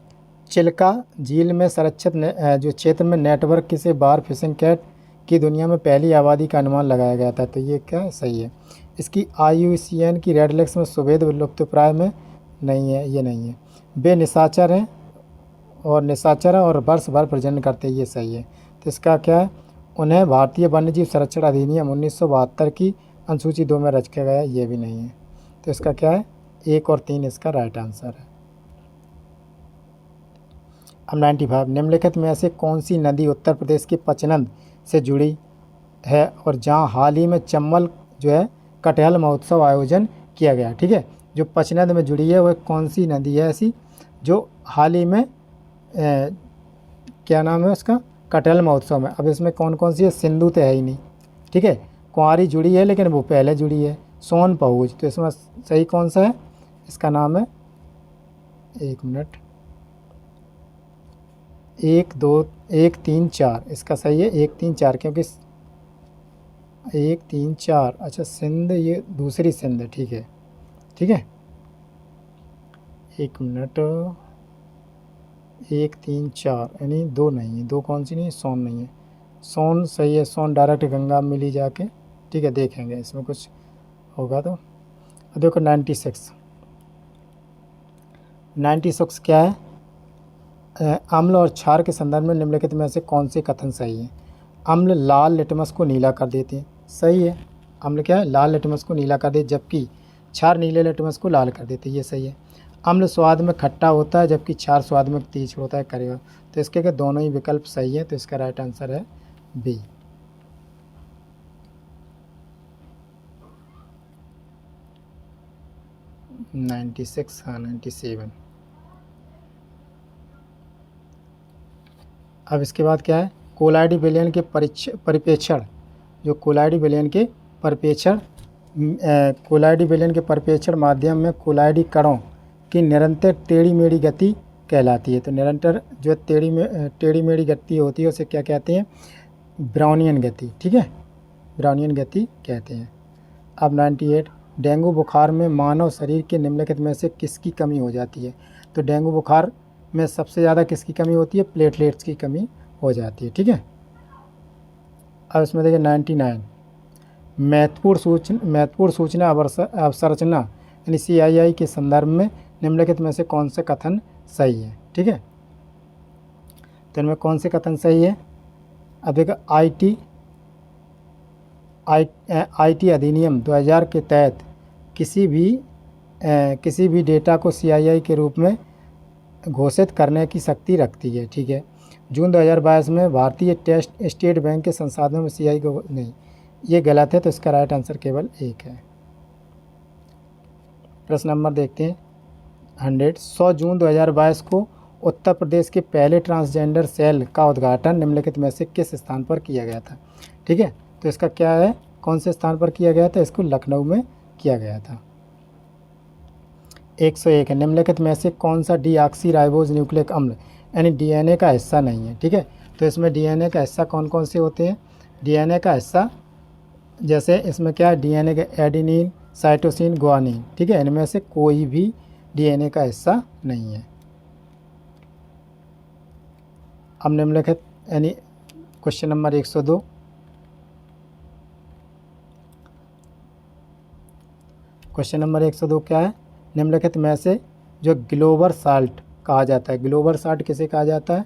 Speaker 1: चिल्का झील में संरक्षित जो क्षेत्र में नेटवर्क किसे बार फिशिंग कैट की दुनिया में पहली आबादी का अनुमान लगाया गया था। तो ये क्या सही है। इसकी IUCN की रेड लिस्ट में सुभेद लुप्तप्राय में नहीं है, ये नहीं है। वे निशाचर हैं और वर्ष भर प्रजनन करते हैं, ये सही है। तो इसका क्या है, उन्हें भारतीय वन्यजीव संरक्षण अधिनियम 1972 की अनुसूची 2 में रखा गया है, ये भी नहीं है। तो इसका क्या है, 1 और 3 इसका राइट आंसर है। अब 95। निम्नलिखित में से कौन सी नदी उत्तर प्रदेश के पचनंद से जुड़ी है और जहां हाल ही में चम्बल जो है कटहल महोत्सव आयोजन किया गया, ठीक है, जो पचनंद में जुड़ी है वह कौन सी नदी है ऐसी जो हाल ही में क्या नाम है उसका, कटहल महोत्सव में। अब इसमें कौन कौन सी है, सिंधु तो है ही नहीं, ठीक है, कुंवारी जुड़ी है लेकिन वो पहले जुड़ी है, सोन पहुज। तो इसमें सही कौन सा है, इसका नाम है, एक मिनट, 1 2 1 3 4, इसका सही है 1 3 4, क्योंकि 1 3 4, अच्छा सिंध ये दूसरी सिंध है, ठीक है, ठीक है, एक मिनट, 1 3 4 यानी 2 नहीं है, 2 कौन सी नहीं है, सोन नहीं है, सोन सही है, सोन डायरेक्ट गंगा में मिली जाके, ठीक है, देखेंगे इसमें कुछ होगा तो। देखो 96 क्या है, अम्ल और क्षार के संदर्भ में निम्नलिखित में से कौन से कथन सही है। अम्ल लाल लिटमस को नीला कर देते हैं, सही है, अम्ल क्या है, लाल लिटमस को नीला कर दे, जबकि क्षार नीले लिटमस को लाल कर देती है, ये सही है। अम्ल स्वाद में खट्टा होता है जबकि क्षार स्वाद में तीज होता है, करेगा। तो इसके के दोनों ही विकल्प सही है, तो इसका राइट आंसर है बी। 96, हाँ 97। अब इसके बाद क्या है, कोलाइडी विलयन के परिप्रेक्षण, जो कोलाइडी विलयन के परिप्रेक्षण, कोलाइडी विलयन के परिप्रेक्षण माध्यम में कोलाइडी कणों की निरंतर टेढ़ी मेढ़ी गति कहलाती है। तो निरंतर जो टेढ़ी मेढ़ी गति होती है उसे क्या कहते हैं, ब्राउनियन गति, ठीक है, ब्राउनियन गति कहते हैं। अब 98, डेंगू बुखार में मानव शरीर के निम्नलिखित में से किसकी कमी हो जाती है। तो डेंगू बुखार में सबसे ज़्यादा किसकी कमी होती है, प्लेटलेट्स की कमी हो जाती है, ठीक है। अब इसमें देखिए 99, महत्वपूर्ण सूचना अवसंरचना यानी CII के संदर्भ में निम्नलिखित में से कौन से कथन सही है, ठीक है। तो इनमें कौन से कथन सही है। अब देखो IT अधिनियम 2000 के तहत किसी भी डेटा को CII के रूप में घोषित करने की शक्ति रखती है, ठीक है। जून 2022 में भारतीय स्टेट बैंक के संसाधनों में CII को नहीं, ये गलत है, तो इसका राइट आंसर केवल एक है। प्रश्न नंबर देखते हैं 100, 100 जून 2022 को उत्तर प्रदेश के पहले ट्रांसजेंडर सेल का उद्घाटन निम्नलिखित में से किस स्थान पर किया गया था, ठीक है। तो इसका क्या है, कौन से स्थान पर किया गया था, इसको लखनऊ में किया गया था। 101 है, निम्नलिखित में से कौन सा डीऑक्सीराइबोज न्यूक्लिक अम्ल यानी DNA का हिस्सा नहीं है, ठीक है। तो इसमें DNA का हिस्सा कौन कौन से होते हैं, DNA का हिस्सा जैसे इसमें क्या है, DNA का एडेनिन, साइटोसिन, गुआनिन, ठीक है, इनमें से कोई भी DNA का हिस्सा नहीं है। अब निम्नलिखित यानी क्वेश्चन नंबर 102, क्वेश्चन नंबर 102 क्या है, निम्नलिखित में से जो ग्लोबल साल्ट कहा जाता है, ग्लोबल साल्ट किसे कहा जाता है,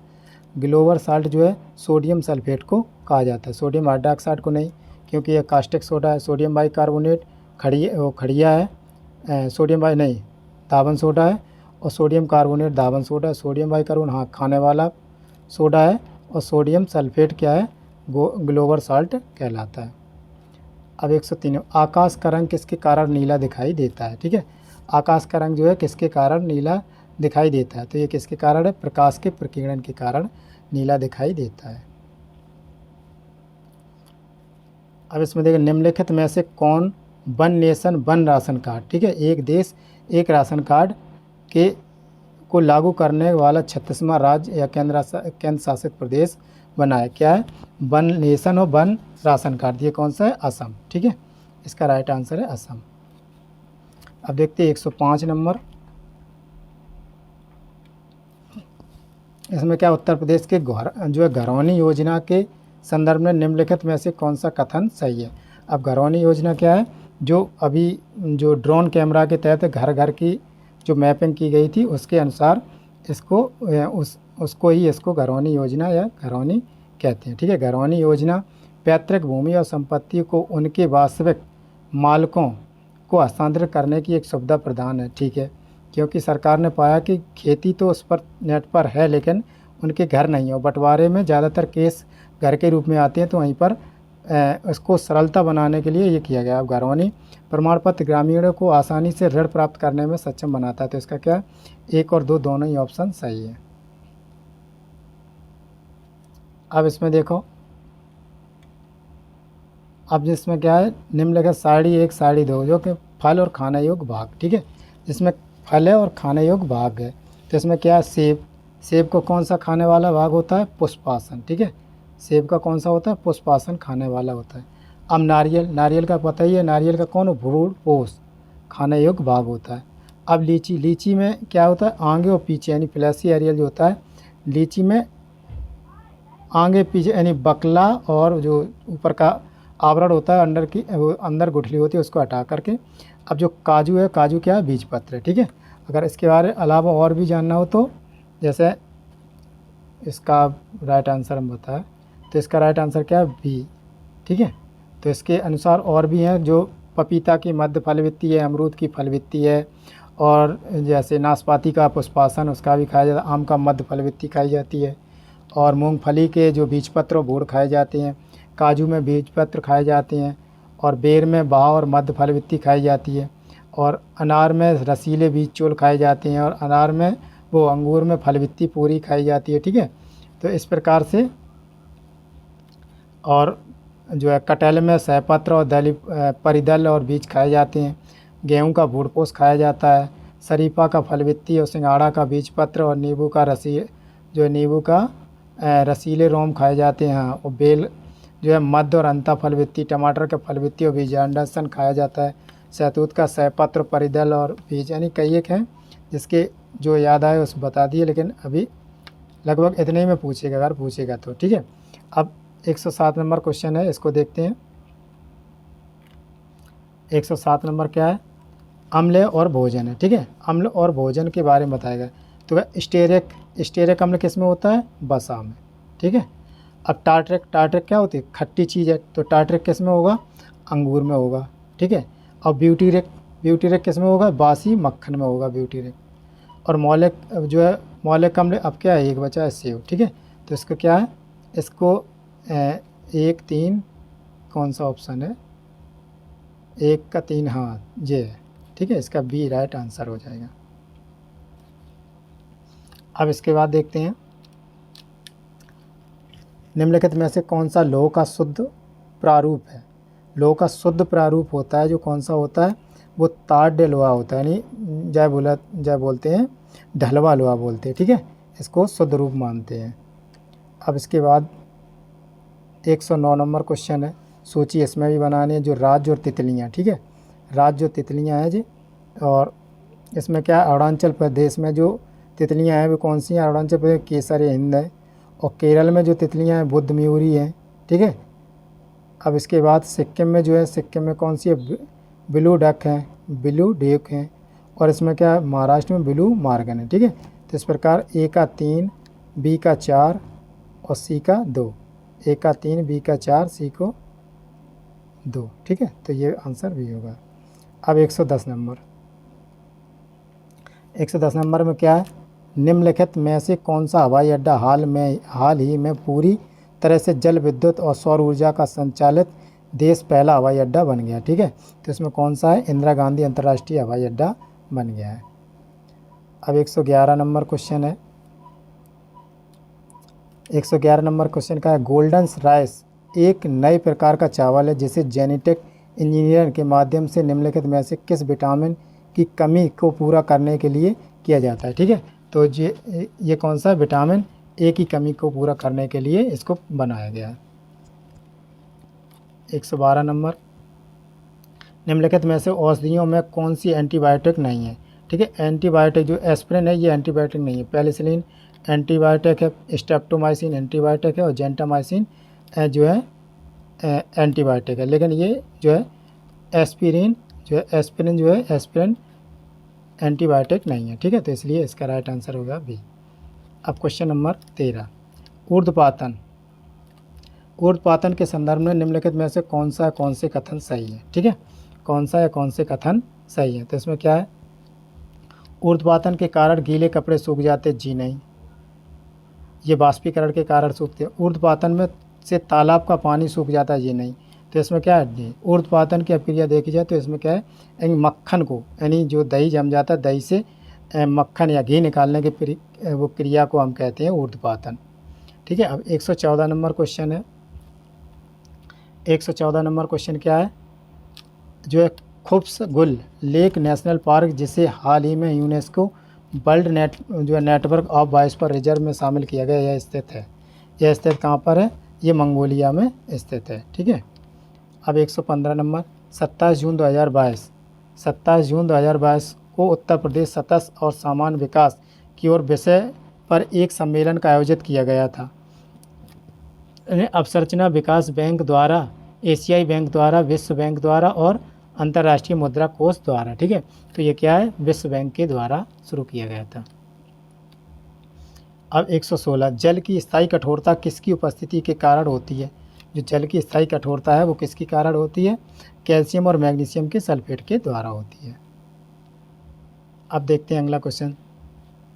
Speaker 1: ग्लोबल साल्ट जो है सोडियम सल्फेट को कहा जाता है, सोडियम हाइड्रोक्साइड को नहीं, क्योंकि यह कास्टिक सोडा है। सोडियम बाइकार्बोनेट खड़िया है, सोडियम बाई नहीं दाबन सोडा है, और सोडियम कार्बोनेट दाबन सोडा है। सोडियम बाइकार्बोनेट हाँ खाने वाला सोडा है, और सोडियम सल्फेट क्या है, ग्लोबल साल्ट कहलाता है। अब 103, आकाश का रंग किसके कारण नीला दिखाई देता है, ठीक है। आकाश का रंग जो है किसके कारण नीला दिखाई देता है, तो ये किसके कारण है, प्रकाश के प्रकीर्णन के कारण नीला दिखाई देता है। अब इसमें देखिए निम्नलिखित में से कौन one nation one ration card, ठीक है, एक देश एक राशन कार्ड को लागू करने वाला 36वां राज्य या केंद्र शासित प्रदेश बना है, क्या है, वन नेशन और वन राशन कार्ड, ये कौन सा है, असम, ठीक है, इसका राइट आंसर है असम। अब देखते हैं 105 नंबर, इसमें क्या उत्तर प्रदेश के जो है घरौनी योजना के संदर्भ में निम्नलिखित में से कौन सा कथन सही है। अब घरौनी योजना क्या है, जो अभी जो ड्रोन कैमरा के तहत घर घर की जो मैपिंग की गई थी उसके अनुसार इसको उसको ही इसको घरौनी योजना या घरौनी कहते हैं, ठीक है। घरौनी योजना पैतृक भूमि और संपत्ति को उनके वास्तविक मालिकों को हस्तांतरित करने की एक सुविधा प्रदान है, ठीक है, क्योंकि सरकार ने पाया कि खेती तो उस पर नेट पर है लेकिन उनके घर नहीं हो, बंटवारे में ज़्यादातर केस घर के रूप में आते हैं, तो वहीं पर इसको सरलता बनाने के लिए ये किया गया। अब घरौनी प्रमाण पत्र ग्रामीणों को आसानी से ऋण प्राप्त करने में सक्षम बनाता है, तो इसका क्या 1 और 2 दोनों ही ऑप्शन सही है। अब इसमें देखो, अब जिसमें क्या है, निम्नलिखित सारणी 1 सारणी 2 जो कि फल और खाने योग्य भाग, ठीक है, जिसमें फल है और खाने योग्य भाग है, तो इसमें क्या है, सेब को कौन सा खाने वाला भाग होता है, पुष्पासन, ठीक है, सेब का कौन सा होता है, पुष्पासन खाने वाला होता है। अब नारियल का पता ही है, नारियल का कौन, भ्रूण पोष खाने योग्य भाग होता है। अब लीची में क्या होता है, आगे और पीछे यानी फ्लैशी एरियल जो होता है, लीची में आगे पीछे यानी बकला और जो ऊपर का आवरण होता है अंदर गुठली होती है उसको हटा करके। अब जो काजू है, काजू क्या है, बीज पत्र है, ठीक है। अगर इसके बारे अलावा और भी जानना हो तो जैसे इसका राइट आंसर हम बताएं तो इसका राइट आंसर क्या है, बी, ठीक है। तो इसके अनुसार और भी हैं जो पपीता की मध्य फलवृत्ति है, अमरूद की फलवृत्ति है, और जैसे नाशपाती का पुष्पासन उसका भी खाया जाता है, आम का मध्य फलवृत्ति खाई जाती है, और मूंगफली के जो बीजपत्र और बोड़ खाए जाते हैं, काजू में बीजपत्र खाए जाते हैं, और बेर में बाह और मध्य फलवृत्ति खाई जाती है, और अनार में रसीले बीज चोल खाए जाते हैं, और अनार में अंगूर में फलवृत्ति पूरी खाई जाती है। ठीक है, तो इस प्रकार से। और जो है कटहल में सहपत्र और परिदल और बीज खाए जाते हैं, गेहूं का भूड़पोस खाया जाता है, शरीफा का फलवृत्ति और सिंघाड़ा का बीजपत्र, और नींबू का रसीले रोम खाए जाते हैं। हाँ, और बेल जो है मध्य और अंता फलवृत्ति, टमाटर का फलवृत्ति और बीजांडासन खाया जाता है, शहतूत का सहपत्र, परिदल और बीज, यानी कई एक हैं जिसके जो याद आए उस बता दिए, लेकिन अभी लगभग इतने ही में पूछेगा अगर पूछेगा तो। ठीक है, अब 107 नंबर क्वेश्चन है, इसको देखते हैं। 107 नंबर क्या है? अम्ल और भोजन है। ठीक है, अम्ल और भोजन के बारे में बताएगा। तो स्टेरिक अम्ल किस में होता है? वसा में। ठीक है, अब टार्ट्रिक क्या होती है? खट्टी चीज़ है, तो टार्ट्रिक किस में होगा? अंगूर में होगा। ठीक है, अब ब्यूटीरिक किस में होगा? बासी मक्खन में होगा ब्यूटीरिक। और मौलिक अम्ल अब क्या है? एक बचा है सेव। ठीक है, तो इसको क्या है? इसको 1 3 कौन सा ऑप्शन है? 1 का 3, हाँ ये है। ठीक है, इसका बी राइट आंसर हो जाएगा। अब इसके बाद देखते हैं, निम्नलिखित में से कौन सा लौह का शुद्ध प्रारूप है? लौह का शुद्ध प्रारूप होता है जो कौन सा होता है? वो ताड्य लोहा होता है, यानी जय बोलते हैं ढलवा लोहा बोलते हैं। ठीक है, इसको शुद्ध रूप मानते हैं। अब इसके बाद 109 नंबर क्वेश्चन है, सूची इसमें भी बनानी है, जो राज्य और तितलियाँ। ठीक है, राज्य और तितलियाँ हैं जी, और इसमें क्या है? अरुणाचल प्रदेश में जो तितलियाँ हैं वो कौन सी हैं? अरुणाचल प्रदेश केसर हिंद है, और केरल में जो तितलियाँ हैं बुद्ध मयूरी हैं। ठीक है, अब इसके बाद सिक्किम में जो है, सिक्किम में कौन सी है? ब्लू डक हैं, और इसमें क्या है? महाराष्ट्र में ब्लू मार्गन है। ठीक है, तो इस प्रकार ए का 3, बी का 4 और सी का 2। ए का 3, बी का 4, सी को 2। ठीक है, तो ये आंसर भी होगा। अब 110 नंबर में क्या है? निम्नलिखित में से कौन सा हवाई अड्डा हाल ही में पूरी तरह से जल विद्युत और सौर ऊर्जा का संचालित देश पहला हवाई अड्डा बन गया? ठीक है, तो इसमें कौन सा है? इंदिरा गांधी अंतर्राष्ट्रीय हवाई अड्डा बन गया है। अब 111 नंबर क्वेश्चन है। 111 नंबर क्वेश्चन का है, गोल्डन राइस एक नए प्रकार का चावल है जिसे जेनेटिक इंजीनियरिंग के माध्यम से निम्नलिखित में से किस विटामिन की कमी को पूरा करने के लिए किया जाता है? ठीक है, तो ये कौन सा? विटामिन ए की कमी को पूरा करने के लिए इसको बनाया गया है। 112 नंबर, निम्नलिखित में से औषधियों में कौन सी एंटीबायोटिक नहीं है? ठीक है, एंटीबायोटिक जो एस्पिरिन है ये एंटीबायोटिक नहीं है, पेनिसिलिन एंटीबायोटिक है, स्ट्रेप्टोमाइसिन एंटीबायोटिक है, और जेंटामाइसिन जो है एंटीबायोटिक है। लेकिन ये जो है एस्पिरिन एंटीबायोटिक नहीं है। ठीक है, तो इसलिए इसका राइट आंसर होगा बी। अब क्वेश्चन नंबर 13, ऊर्ध्वपातन के संदर्भ में निम्नलिखित में से कौन से कथन सही है? ठीक है, कौन से कथन सही है? तो इसमें क्या है? ऊर्ध्वपातन के कारण गीले कपड़े सूख जाते? जी नहीं, ये वाष्पीकरण के कारण सूखते हैं। ऊर्ध्वपातन में से तालाब का पानी सूख जाता है? ये नहीं, तो इसमें क्या है? ऊर्ध्वपातन की प्रक्रिया देखी जाए तो इसमें क्या है? मक्खन को, यानी जो दही जम जाता है, दही से मक्खन या घी निकालने की वो क्रिया को हम कहते हैं ऊर्ध्वपातन। ठीक है, अब 114 नंबर क्वेश्चन है। 114 नंबर क्वेश्चन क्या है? जो है खुब्स-गुल लेक नेशनल पार्क, जिसे हाल ही में UNESCO world network of biosphere reserve में शामिल किया गया, यह स्थित कहाँ पर है? ये मंगोलिया में स्थित है। ठीक है, अब 115 नंबर, 27 जून 2022 को उत्तर प्रदेश सतत और समान विकास की ओर विषय पर एक सम्मेलन का आयोजित किया गया था। अवसंरचना विकास बैंक द्वारा, एशियाई बैंक द्वारा, विश्व बैंक द्वारा और अंतर्राष्ट्रीय मुद्रा कोष द्वारा। ठीक है, तो ये क्या है? विश्व बैंक के द्वारा शुरू किया गया था। अब 116, जल की स्थायी कठोरता किसकी उपस्थिति के कारण होती है? जो जल की स्थायी कठोरता है वो किसके कारण होती है? कैल्शियम और मैग्नीशियम के सल्फेट के द्वारा होती है। अब देखते हैं अगला क्वेश्चन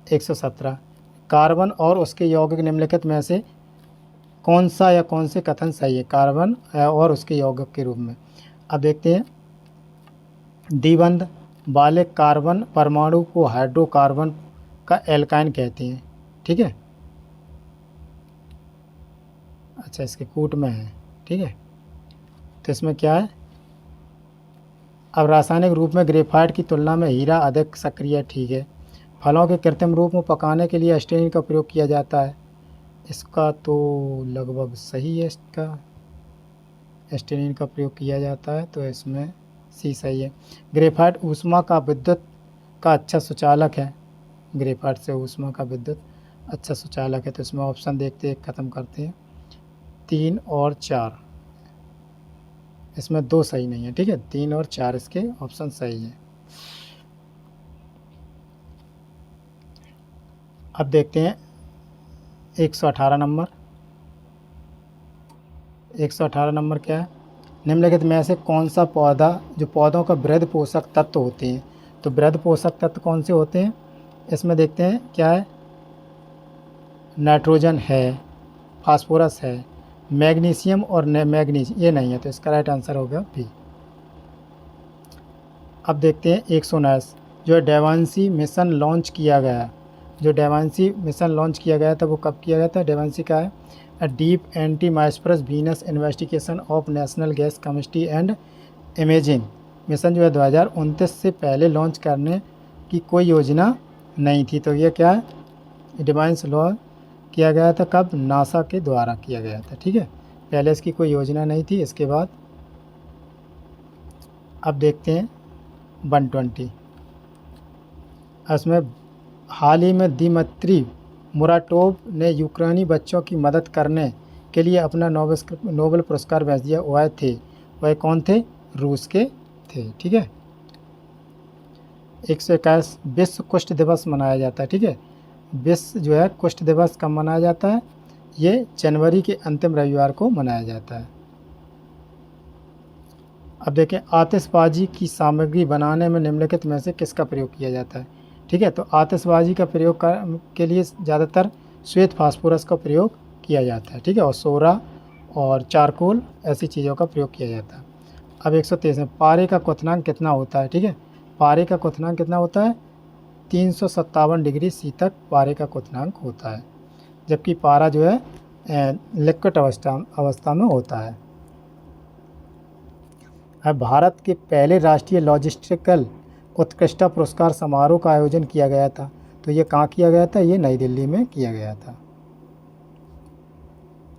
Speaker 1: 117। कार्बन और उसके यौगिक निम्नलिखित में से कौन सा या कौन से कथन सही है कार्बन और उसके यौगिक के रूप में? अब देखते हैं, द्विबंध वाले कार्बन परमाणु को हाइड्रोकार्बन का एल्काइन कहते हैं। ठीक है, अच्छा इसके कूट में है। ठीक है, तो इसमें क्या है? अब रासायनिक रूप में ग्रेफाइट की तुलना में हीरा अधिक सक्रिय है। ठीक है, फलों के कृत्रिम रूप में पकाने के लिए एस्टेनिन का प्रयोग किया जाता है। इसका तो लगभग सही है, इसका एस्टेनिन का प्रयोग किया जाता है, तो इसमें सी सही है। ग्रेफाइट ऊष्मा का विद्युत का अच्छा सुचालक है। ग्रेफाइट से ऊष्मा का विद्युत अच्छा सुचालक है, तो इसमें ऑप्शन देखते ख़त्म करते हैं 3 और 4। इसमें 2 सही नहीं है। ठीक है, 3 और 4 इसके ऑप्शन सही है। अब देखते हैं 118 नंबर। 118 नंबर क्या है? निम्नलिखित में से कौन सा पौधा जो पौधों का वृहद पोषक तत्व होते हैं? तो वृहद पोषक तत्व कौन से होते हैं? इसमें देखते हैं क्या है? नाइट्रोजन है, फास्फोरस है, मैग्नीशियम और मैग्नीज ये नहीं है, तो इसका राइट आंसर होगा बी। अब देखते हैं 119। जो डेवांसी मिशन लॉन्च किया गया, जो डेवांसी मिशन लॉन्च किया गया था वो कब किया गया था? डेवांसी का है a deep atmosphere Venus investigation of national gas chemistry and imaging mission जो है 2029 से पहले लॉन्च करने की कोई योजना नहीं थी। तो ये क्या है? डिवाइस लॉन्च किया गया था कब? नासा के द्वारा किया गया था। ठीक है, पहले इसकी कोई योजना नहीं थी। इसके बाद अब देखते हैं 120। इसमें हाल ही में दिमित्री मुराटोव ने यूक्रेनी बच्चों की मदद करने के लिए अपना नोबेल पुरस्कार भेज दिया। वह थे, वह कौन थे? रूस के थे। ठीक है, 121 विश्व कुष्ठ दिवस मनाया जाता है। ठीक है, विश्व जो है कुष्ठ दिवस कब मनाया जाता है? ये जनवरी के अंतिम रविवार को मनाया जाता है। अब देखें, आतिशबाजी की सामग्री बनाने में निम्नलिखित में से किसका प्रयोग किया जाता है? ठीक है, तो आतिशबाजी का प्रयोग के लिए ज़्यादातर श्वेत फास्फोरस का प्रयोग किया जाता है। ठीक है, और सोरा और चारकोल ऐसी चीज़ों का प्रयोग किया जाता है। अब 123 में पारे का क्वथनांक कितना होता है? ठीक है, पारे का क्वथनांक कितना होता है? 357 डिग्री सी तक पारे का क्वथनांक होता है, जबकि पारा जो है लिक्विड अवस्था में होता है। अब भारत के पहले राष्ट्रीय लॉजिस्टिकल उत्कृष्टता पुरस्कार समारोह का आयोजन किया गया था, तो ये कहाँ किया गया था? ये नई दिल्ली में किया गया था।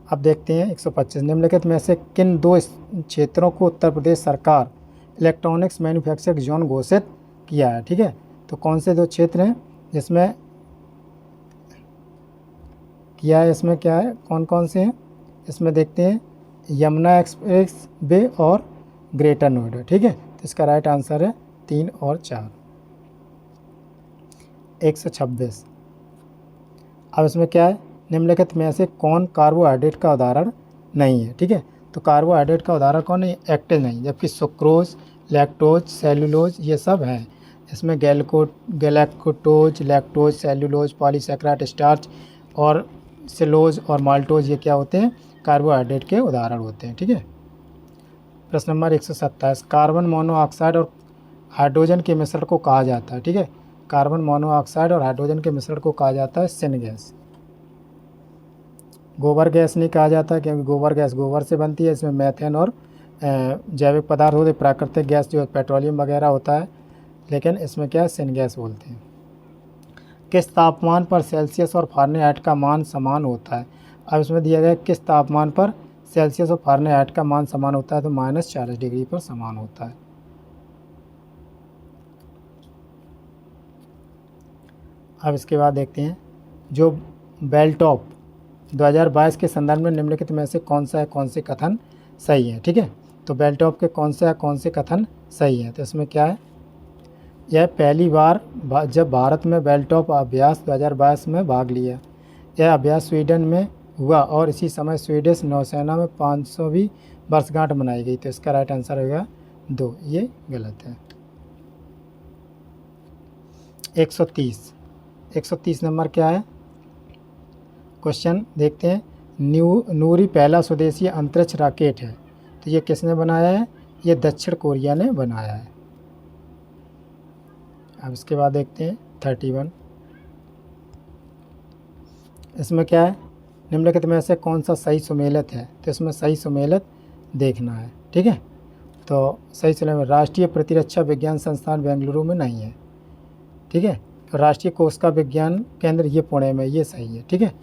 Speaker 1: अब देखते हैं 125। निम्नलिखित में से किन 2 क्षेत्रों को उत्तर प्रदेश सरकार इलेक्ट्रॉनिक्स मैन्युफैक्चरिंग जोन घोषित किया है? ठीक है, तो कौन से 2 क्षेत्र हैं जिसमें किया है? इसमें क्या है, कौन कौन से हैं? इसमें देखते हैं यमुना एक्सप्रेस वे और ग्रेटर नोएडा। ठीक है, तो इसका राइट आंसर है 3 और 4। 126। अब इसमें क्या है? निम्नलिखित में से कौन कार्बोहाइड्रेट का उदाहरण नहीं है? ठीक है, तो कार्बोहाइड्रेट का उदाहरण कौन है? एक्टिव नहीं, जबकि सुक्रोज, लैक्टोज, सेलुलोज ये सब हैं। इसमें galactose, lactose, cellulose, polysaccharide, starch और सेलोज और माल्टोज ये क्या होते हैं? कार्बोहाइड्रेट के उदाहरण होते हैं। ठीक है, प्रश्न नंबर 127। कार्बन मोनोऑक्साइड और हाइड्रोजन के मिश्रण को कहा जाता है? ठीक है, कार्बन मोनोऑक्साइड और हाइड्रोजन के मिश्रण को कहा जाता है सिन गैस। गोबर गैस नहीं कहा जाता, क्योंकि गोबर गैस गोबर से बनती है। इसमें मैथेन और जैविक पदार्थ होते, प्राकृतिक गैस जो पेट्रोलियम वगैरह होता है, लेकिन इसमें क्या है? सिन गैस बोलते हैं। किस तापमान पर सेल्सियस और फ़ारेनहाइट का मान समान होता है? अब इसमें दिया गया किस तापमान पर सेल्सियस और फ़ारेनहाइट का मान समान होता है, तो -40 डिग्री पर समान होता है। अब इसके बाद देखते हैं जो बेल्टॉप 2022 के संदर्भ में निम्नलिखित में से कौन से कथन सही है? ठीक है, तो बेल्टॉप के कौन से कथन सही है? तो इसमें क्या है? यह पहली बार जब भारत में बेल्टॉप अभ्यास 2022 में भाग लिया। यह अभ्यास स्वीडन में हुआ और इसी समय स्वीडिश नौसेना में 500वीं वर्षगांठ मनाई गई। तो इसका राइट आंसर होगा 2, ये गलत है। 130 नंबर क्या है क्वेश्चन देखते हैं। नूरी पहला स्वदेशी अंतरिक्ष रॉकेट है, तो ये किसने बनाया है? ये दक्षिण कोरिया ने बनाया है। अब इसके बाद देखते हैं 31, इसमें क्या है? निम्नलिखित में से कौन सा सही सुमेलित है? तो इसमें सही सुमेलित देखना है, ठीक है। तो सही सुमेलित राष्ट्रीय प्रतिरक्षा विज्ञान संस्थान बेंगलुरु में नहीं है, ठीक है। तो राष्ट्रीय कोशिका विज्ञान केंद्र ये पुणे में, ये सही है, ठीक है।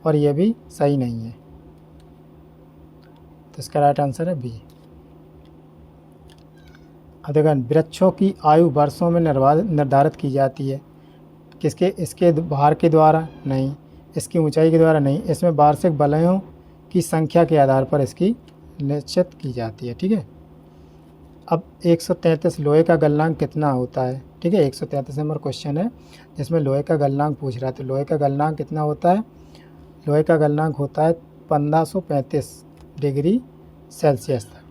Speaker 1: और ये भी सही नहीं है, तो इसका राइट आंसर है बी। अब देखो, वृक्षों की आयु वर्षों में निर्धारित की जाती है, किसके? इसके भार के द्वारा नहीं, इसकी ऊंचाई के द्वारा नहीं, इसमें वार्षिक वलयों की संख्या के आधार पर इसकी निश्चित की जाती है, ठीक है। अब 133 लोहे का गलनांक कितना होता है? ठीक है, 133 नंबर क्वेश्चन है जिसमें लोहे का गलनांक पूछ रहा है। तो लोहे का गलनांक कितना होता है? लोहे का गलनांक होता है 1535 डिग्री सेल्सियस तक।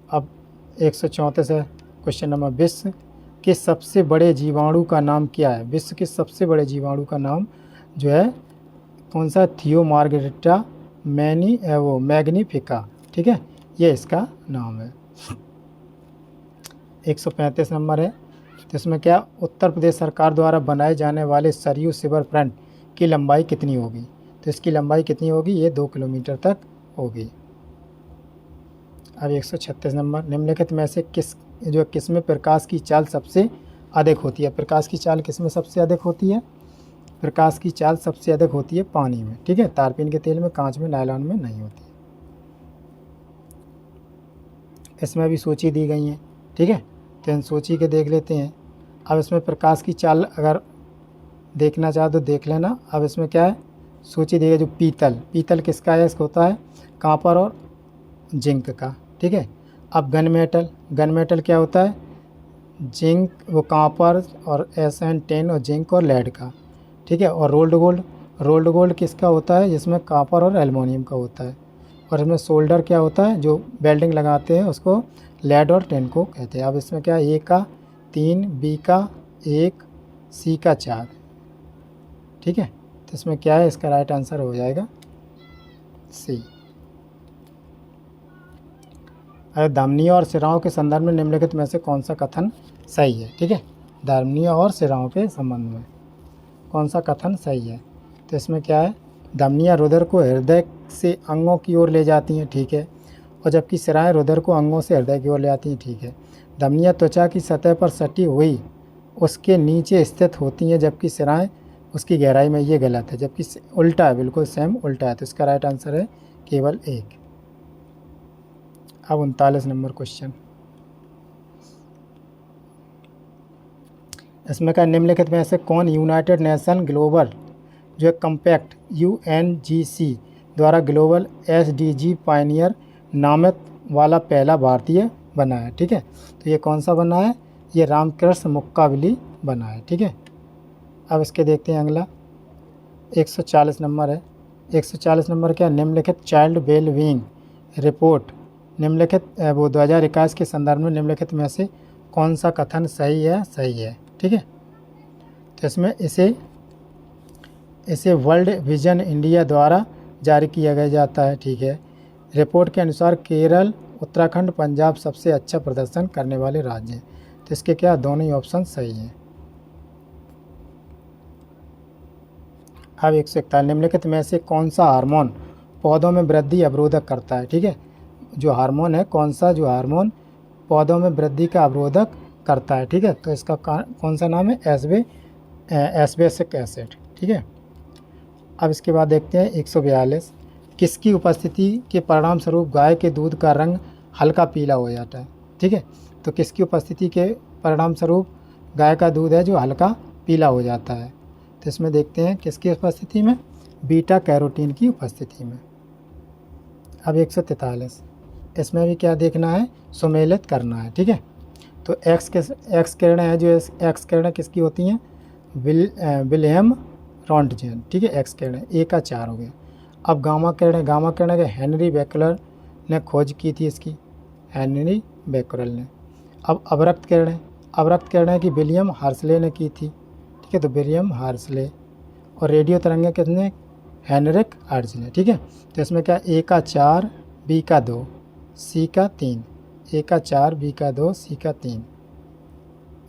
Speaker 1: अब 134 है क्वेश्चन नंबर, विश्व के सबसे बड़े जीवाणु का नाम क्या है? विश्व के सबसे बड़े जीवाणु का नाम जो है कौन सा? थियोमार्गेरिटा मैग्निफिका, ठीक है, ये इसका नाम है। 135 नंबर है, तो इसमें क्या? उत्तर प्रदेश सरकार द्वारा बनाए जाने वाले सरयू रिवर फ्रंट की लंबाई कितनी होगी? तो इसकी लंबाई कितनी होगी? ये 2 किलोमीटर तक होगी। अब 136 नंबर, निम्नलिखित में से किस में प्रकाश की चाल सबसे अधिक होती है? प्रकाश की चाल किस में सबसे अधिक होती है? प्रकाश की चाल सबसे अधिक होती है पानी में, ठीक है। तारपीन के तेल में, कांच में, नायलॉन में नहीं होती। इसमें भी सूची दी गई है, ठीक है, तो इन सूची के देख लेते हैं। अब इसमें प्रकाश की चाल अगर देखना चाहो तो देख लेना। अब इसमें क्या है? सूची दी गई जो पीतल किसका है? इसका होता है कॉपर और जिंक का, ठीक है। अब गन मेटल क्या होता है? जिंक, वो कॉपर और SN10 और जिंक और लेड का, ठीक है। और रोल्ड गोल्ड किसका होता है? जिसमें कॉपर और एल्युमिनियम का होता है। और इसमें सोल्डर क्या होता है? जो वेल्डिंग लगाते हैं उसको लेड और टिन को कहते हैं। अब इसमें क्या? ए का 3, बी का 1, सी का 4, ठीक है। तो इसमें क्या है? इसका राइट आंसर हो जाएगा सी। धमनियों और सिराओं के संदर्भ में निम्नलिखित में से कौन सा कथन सही है? ठीक है, धमनियों और सिराओं के संबंध में कौन सा कथन सही है? तो इसमें क्या है? धमनियाँ रुधिर को हृदय से अंगों की ओर ले जाती हैं, ठीक है, और जबकि सिराएं रुधिर को अंगों से हृदय की ओर ले आती हैं, ठीक है। धमनियाँ त्वचा की सतह पर सटी हुई उसके नीचे स्थित होती हैं, जबकि सिराएं उसकी गहराई में। ये गलत है, जबकि उल्टा है, बिल्कुल सेम उल्टा है। तो इसका राइट आंसर है केवल 1। अब 39 नंबर क्वेश्चन, इसमें का निम्नलिखित में से कौन यूनाइटेड नेशन ग्लोबल जो है कम्पैक्ट UNGC द्वारा ग्लोबल SDG पायनियर नामित वाला पहला भारतीय बना है? ठीक है, तो ये कौन सा बना है? ये रामकृष्ण मुक्काबिली बना है, ठीक है। अब इसके देखते हैं अगला 140 नंबर है। 140 नंबर क्या? निम्नलिखित चाइल्ड वेलबींग रिपोर्ट निम्नलिखित वो 2021 के संदर्भ में निम्नलिखित में से कौन सा कथन सही है? सही है, ठीक है। तो इसमें इसे वर्ल्ड विजन इंडिया द्वारा जारी किया गया जाता है, ठीक है। रिपोर्ट के अनुसार केरल, उत्तराखंड, पंजाब सबसे अच्छा प्रदर्शन करने वाले राज्य हैं। तो इसके क्या? दोनों ही ऑप्शन सही हैं। अब 141, निम्नलिखित में से कौन सा हार्मोन पौधों में वृद्धि अवरोधक करता है? ठीक है, जो हार्मोन है कौन सा, जो हार्मोन पौधों में वृद्धि का अवरोधक करता है? ठीक है, तो इसका कौन सा नाम है? एस्बेसिक एसिड, ठीक है। अब इसके बाद देखते हैं 142, किसकी उपस्थिति के परिणाम स्वरूप गाय के दूध का रंग हल्का पीला हो जाता है? ठीक है, तो किसकी उपस्थिति के परिणाम स्वरूप गाय का दूध है जो हल्का पीला हो जाता है? तो इसमें देखते हैं किसकी उपस्थिति में? बीटा कैरोटीन की उपस्थिति में। अब 143, इसमें भी क्या देखना है? सुमेलित करना है, ठीक है। तो एक्स किरणें हैं, जो एक्स किरणें किसकी होती हैं? विलियम रॉन्टजेन, ठीक है, एक्स किरणें, ए का 4 हो गया। अब गामा किरणें, गामा किरणें के हेनरी बेकलर ने खोज की थी इसकी, हेनरी बेकरल ने। अब अवरक्त किरणें, अवरक्त किरणें की विलियम हार्सले ने की थी, ठीक है, तो विलियम हार्सले। और रेडियो तरंगें किसने, हेनरिक हर्ट्ज ने, ठीक है। तो इसमें क्या, ए का 4, बी का 2, सी का 3, ए का 4, बी का 2, सी का 3,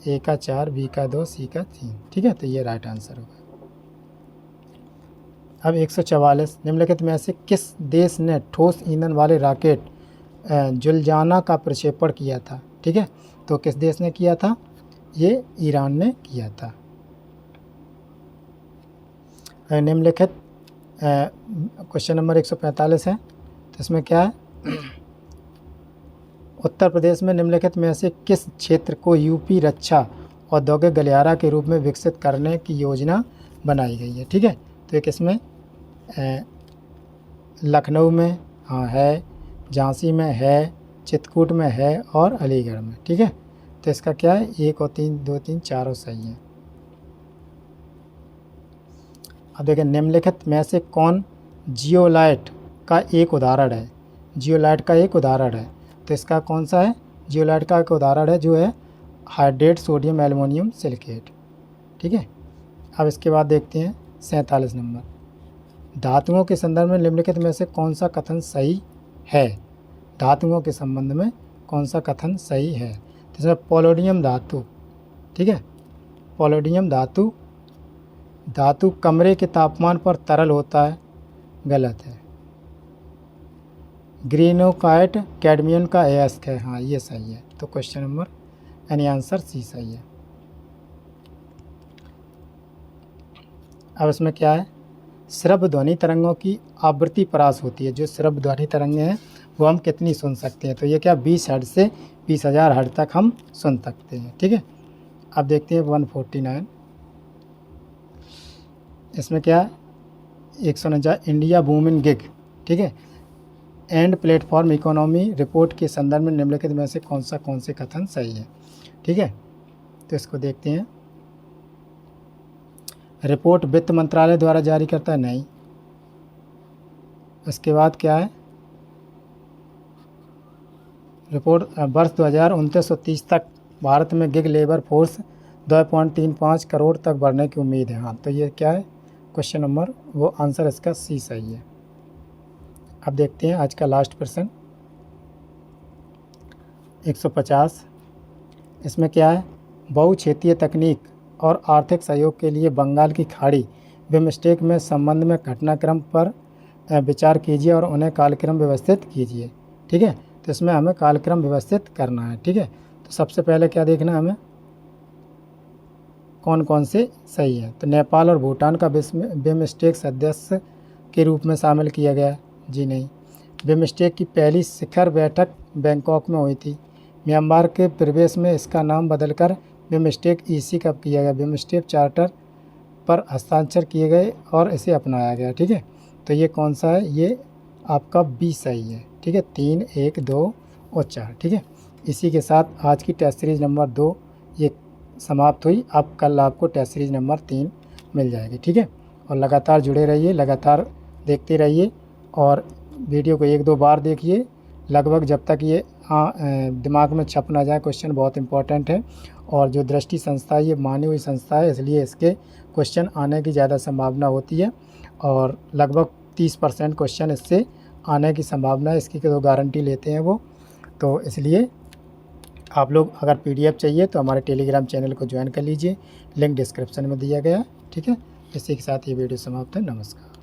Speaker 1: ए का 4, बी का 2, सी का 3, ठीक है, तो ये राइट आंसर होगा। अब 144, निम्नलिखित में से किस देश ने ठोस ईंधन वाले रॉकेट जुलजाना का प्रक्षेपण किया था, ठीक है, तो किस देश ने किया था, ये ईरान ने किया था। निम्नलिखित क्वेश्चन नंबर 145 है, तो इसमें क्या है, उत्तर प्रदेश में निम्नलिखित में से किस क्षेत्र को यूपी रक्षा औद्योगिक गलियारा के रूप में विकसित करने की योजना बनाई गई है, ठीक है, तो एक इसमें लखनऊ में हाँ है, झांसी में है, चित्रकूट में है और अलीगढ़ में, ठीक है, तो इसका क्या है, 1 और 3, 2 3 चारों सही है। अब देखिए, निम्नलिखित में से कौन जियोलाइट का एक उदाहरण है, जियोलाइट का एक उदाहरण है, तो इसका कौन सा है, जियोलाइट का एक उदाहरण है जो है हाइड्रेट सोडियम एल्युमिनियम सिलिकेट, ठीक है। अब इसके बाद देखते हैं 47 नंबर, धातुओं के संदर्भ में निम्नलिखित में से कौन सा कथन सही है, धातुओं के संबंध में कौन सा कथन सही है, तो इसमें पोलोडियम धातु, ठीक है, पोलोडियम धातु, धातु कमरे के तापमान पर तरल होता है, गलत है। ग्रीनोकाइट कैडमियम का अयस्क है, हाँ ये सही है, तो क्वेश्चन नंबर यानी आंसर सी सही है। अब इसमें क्या है, श्रव्य ध्वनि तरंगों की आवृत्ति परास होती है, जो श्रव्य ध्वनि तरंगें हैं वो हम कितनी सुन सकते हैं, तो ये क्या 20 हर्ट्ज से 20,000 हर्ट्ज तक हम सुन सकते हैं, ठीक है। अब देखते हैं 149, इसमें क्या है, 149 इंडिया वूमेन गिग, ठीक है, एंड प्लेटफॉर्म इकोनॉमी रिपोर्ट के संदर्भ में निम्नलिखित में से कौन से कथन सही है, ठीक है, तो इसको देखते हैं। रिपोर्ट वित्त मंत्रालय द्वारा जारी करता है, नहीं। इसके बाद क्या है, रिपोर्ट वर्ष 2029-30 तक भारत में गिग लेबर फोर्स 2.35 करोड़ तक बढ़ने की उम्मीद है, हाँ, तो ये क्या है, क्वेश्चन नंबर वो आंसर इसका सी सही है। अब देखते हैं आज का लास्ट प्रश्न 150, इसमें क्या है, बहुक्षेत्रीय तकनीक और आर्थिक सहयोग के लिए बंगाल की खाड़ी बिमस्टेक में संबंध में घटनाक्रम पर विचार कीजिए और उन्हें कालक्रम व्यवस्थित कीजिए, ठीक है, तो इसमें हमें कालक्रम व्यवस्थित करना है, ठीक है। तो सबसे पहले क्या देखना है हमें, कौन कौन से सही है, तो नेपाल और भूटान का बिमस्टेक सदस्य के रूप में शामिल किया गया, जी नहीं। बिमस्टेक की पहली शिखर बैठक बैंकॉक में हुई थी। म्यांमार के प्रवेश में इसका नाम बदलकर बिमस्टेक ईसी कब किया गया, बिमस्टेक चार्टर पर हस्ताक्षर किए गए और इसे अपनाया गया, ठीक है, तो ये कौन सा है, ये आपका बी सही है, ठीक है, 3, 1, 2 और 4, ठीक है। इसी के साथ आज की टेस्ट सीरीज़ नंबर 2 ये समाप्त हुई। अब कल आपको टेस्ट सीरीज़ नंबर 3 मिल जाएगी, ठीक है, और लगातार जुड़े रहिए, लगातार देखते रहिए और वीडियो को 1-2 बार देखिए, लगभग जब तक ये दिमाग में छप ना जाए। क्वेश्चन बहुत इंपॉर्टेंट है और जो दृष्टि संस्था ये मानी हुई संस्था है, इसलिए इसके क्वेश्चन आने की ज़्यादा संभावना होती है और लगभग 30% क्वेश्चन इससे आने की संभावना है, इसकी तो गारंटी लेते हैं वो। तो इसलिए आप लोग अगर PDF चाहिए तो हमारे टेलीग्राम चैनल को ज्वाइन कर लीजिए, लिंक डिस्क्रिप्शन में दिया गया है, ठीक है। इसी के साथ ये वीडियो समाप्त है, नमस्कार।